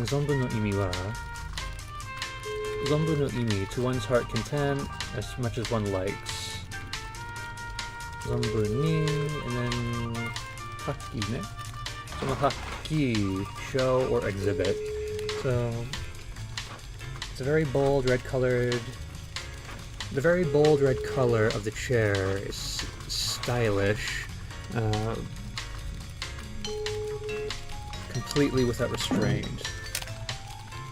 存分の意味は存分の意味 to one's heart content as much as one likes 存分に and then 発揮ねその発揮 show or exhibit so it's a very bold red colored the very bold red color of the chair is stylish completely without restraint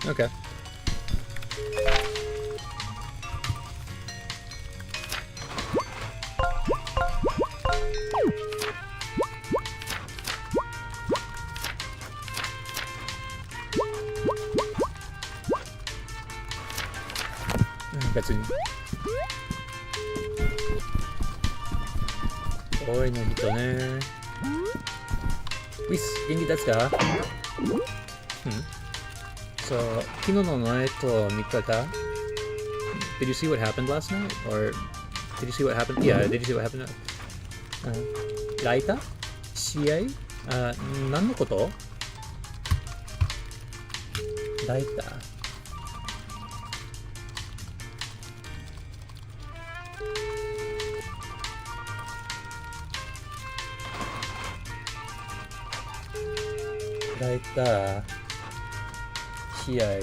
okay別に多いの人ねウィス元気ですかSo 昨日の前と3日か Did you see what happened last night? Or did you see what happened? Yeah, did you see what happened? ライタ試合何のことライタライタ試合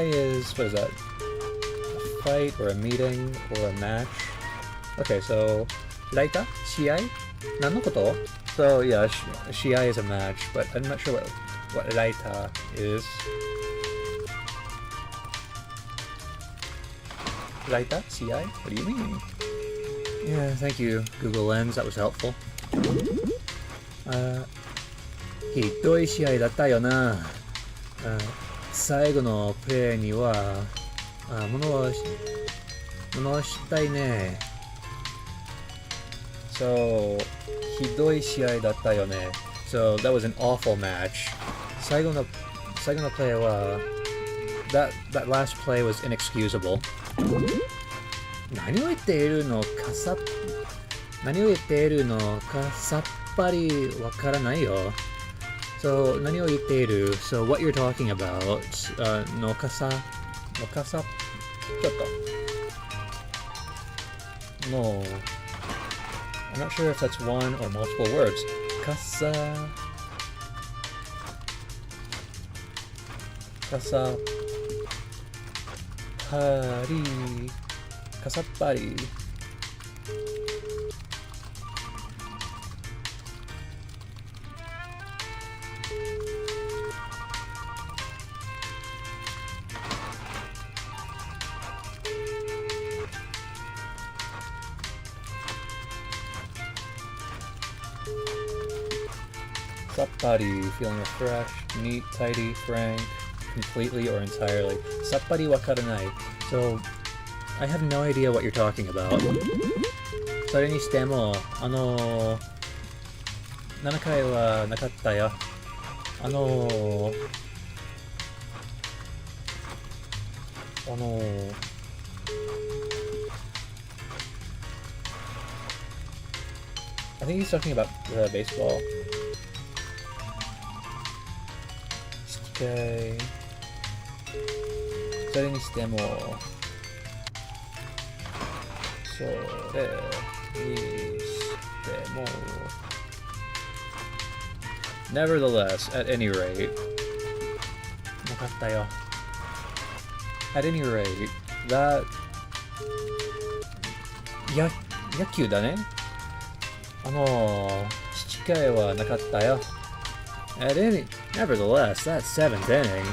is, what is that? A fight or a meeting or a match? Okay, so ライタ試合何のこと So yeah, 試合 is a match, but I'm not sure what ライタ is. ライタ試合 What do you mean? Yeah, thank you, Google Lens. That was helpful. ひどい試合だったよな。最後のプレーには物をしたいね。So ひどい試合だったよね。So that was an awful match. 最後のプレーはthat last play was inexcusable. 何を言っているのかさっぱりわからないよ。So 何を言っている So what you're talking about のかさちょっともうI'm not sure if that's one or multiple words かさっぱりさっぱり feeling refreshed, neat, tidy, frank, completely or entirely さっぱりわからない So I have no idea what you're talking about それにしても7回はなかったよ I think he's talking about the baseball. それにしても、それにしても、Nevertheless, at any rate, なかったよ。At any rate, that 野球だね。引き換えはなかったよ。Nevertheless, that seventh inning.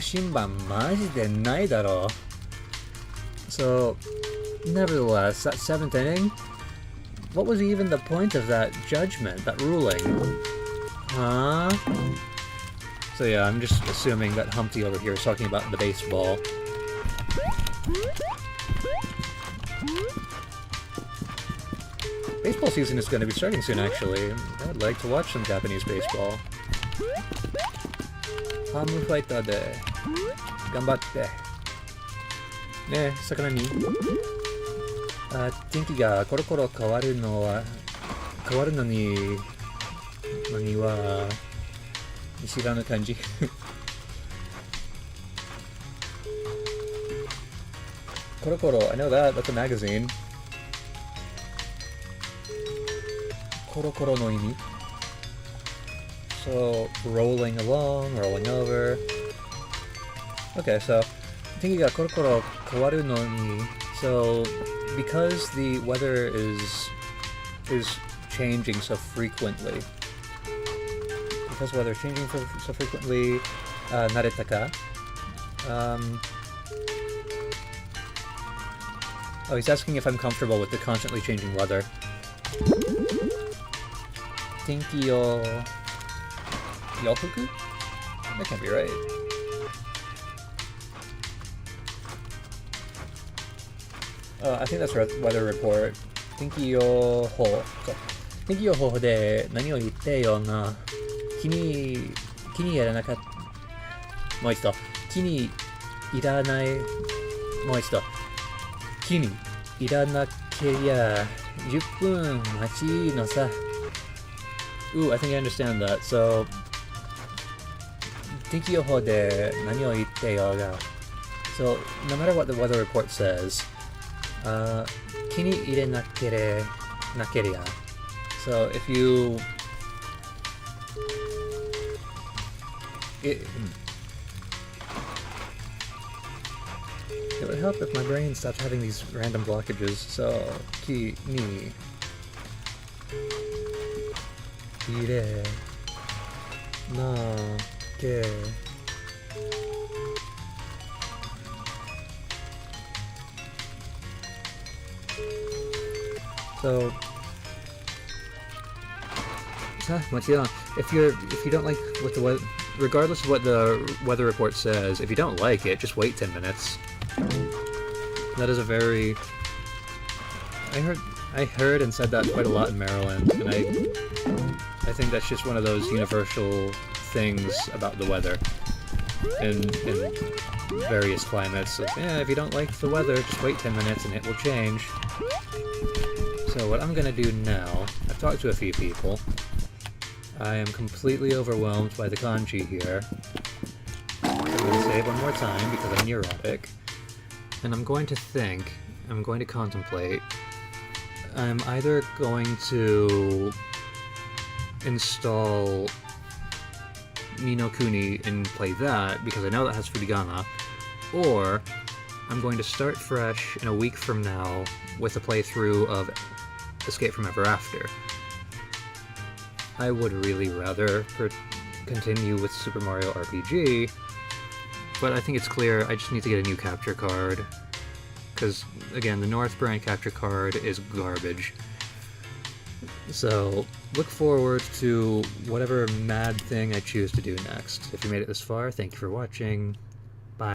審判マジでないだろ。So, nevertheless, that seventh inning, what was even the point of that judgment, that ruling? Huh? So yeah, I'm just assuming that Humpty over here is talking about the baseball. Baseball season is going to be starting soon, actually. I'd like to watch some Japanese baseball. ハムファイターで頑張って。ねえ、魚に。天気がコロコロ変わるのには見知らぬ漢字。コロコロ、I know that. That's a magazine. コロコロの意味。So, rolling along, rolling over. Okay, so, 天気がコロコロ変わるのに So, because the weather is changing so frequently, because weather is changing so frequently, 慣れたか? Oh, he's asking if I'm comfortable with the constantly changing weather. 天気予測? That can't be right. I think that's weather report. 天気予報。天気予報で何を言ってよな。気にやらなかった。もう一度。気にいらない。もう一度。気にいらなけりゃ10分待ちのさ。Ooh, I think I understand that. So, 天気予報で何を言ってよが。So, no matter what the weather report says, 気に入れなけりゃ。So, if you... It would help if my brain stopped having these random blockages. So, 気に入れなけSo, if you don't like what the weather, regardless of what the weather report says, if you don't like it, just wait 10 minutes. That is a very... I heard and said that quite a lot in Maryland, and I think that's just one of those universal things about the weather in various climates. So, yeah, if you don't like the weather, just wait 10 minutes and it will change. So what I'm gonna do now, I've talked to a few people. I am completely overwhelmed by the kanji here. I'm gonna say it one more time because I'm neurotic. And I'm going to think, I'm going to contemplate. I'm either going to install Ni no Kuni and play that because I know that has furigana, or I'm going to start fresh in a week from now with a playthrough of Escape from Ever After. I would really rather continue with Super Mario RPG, but I think it's clear I just need to get a new capture card. Because, again, the North brand capture card is garbage. So, look forward to whatever mad thing I choose to do next. If you made it this far, thank you for watching.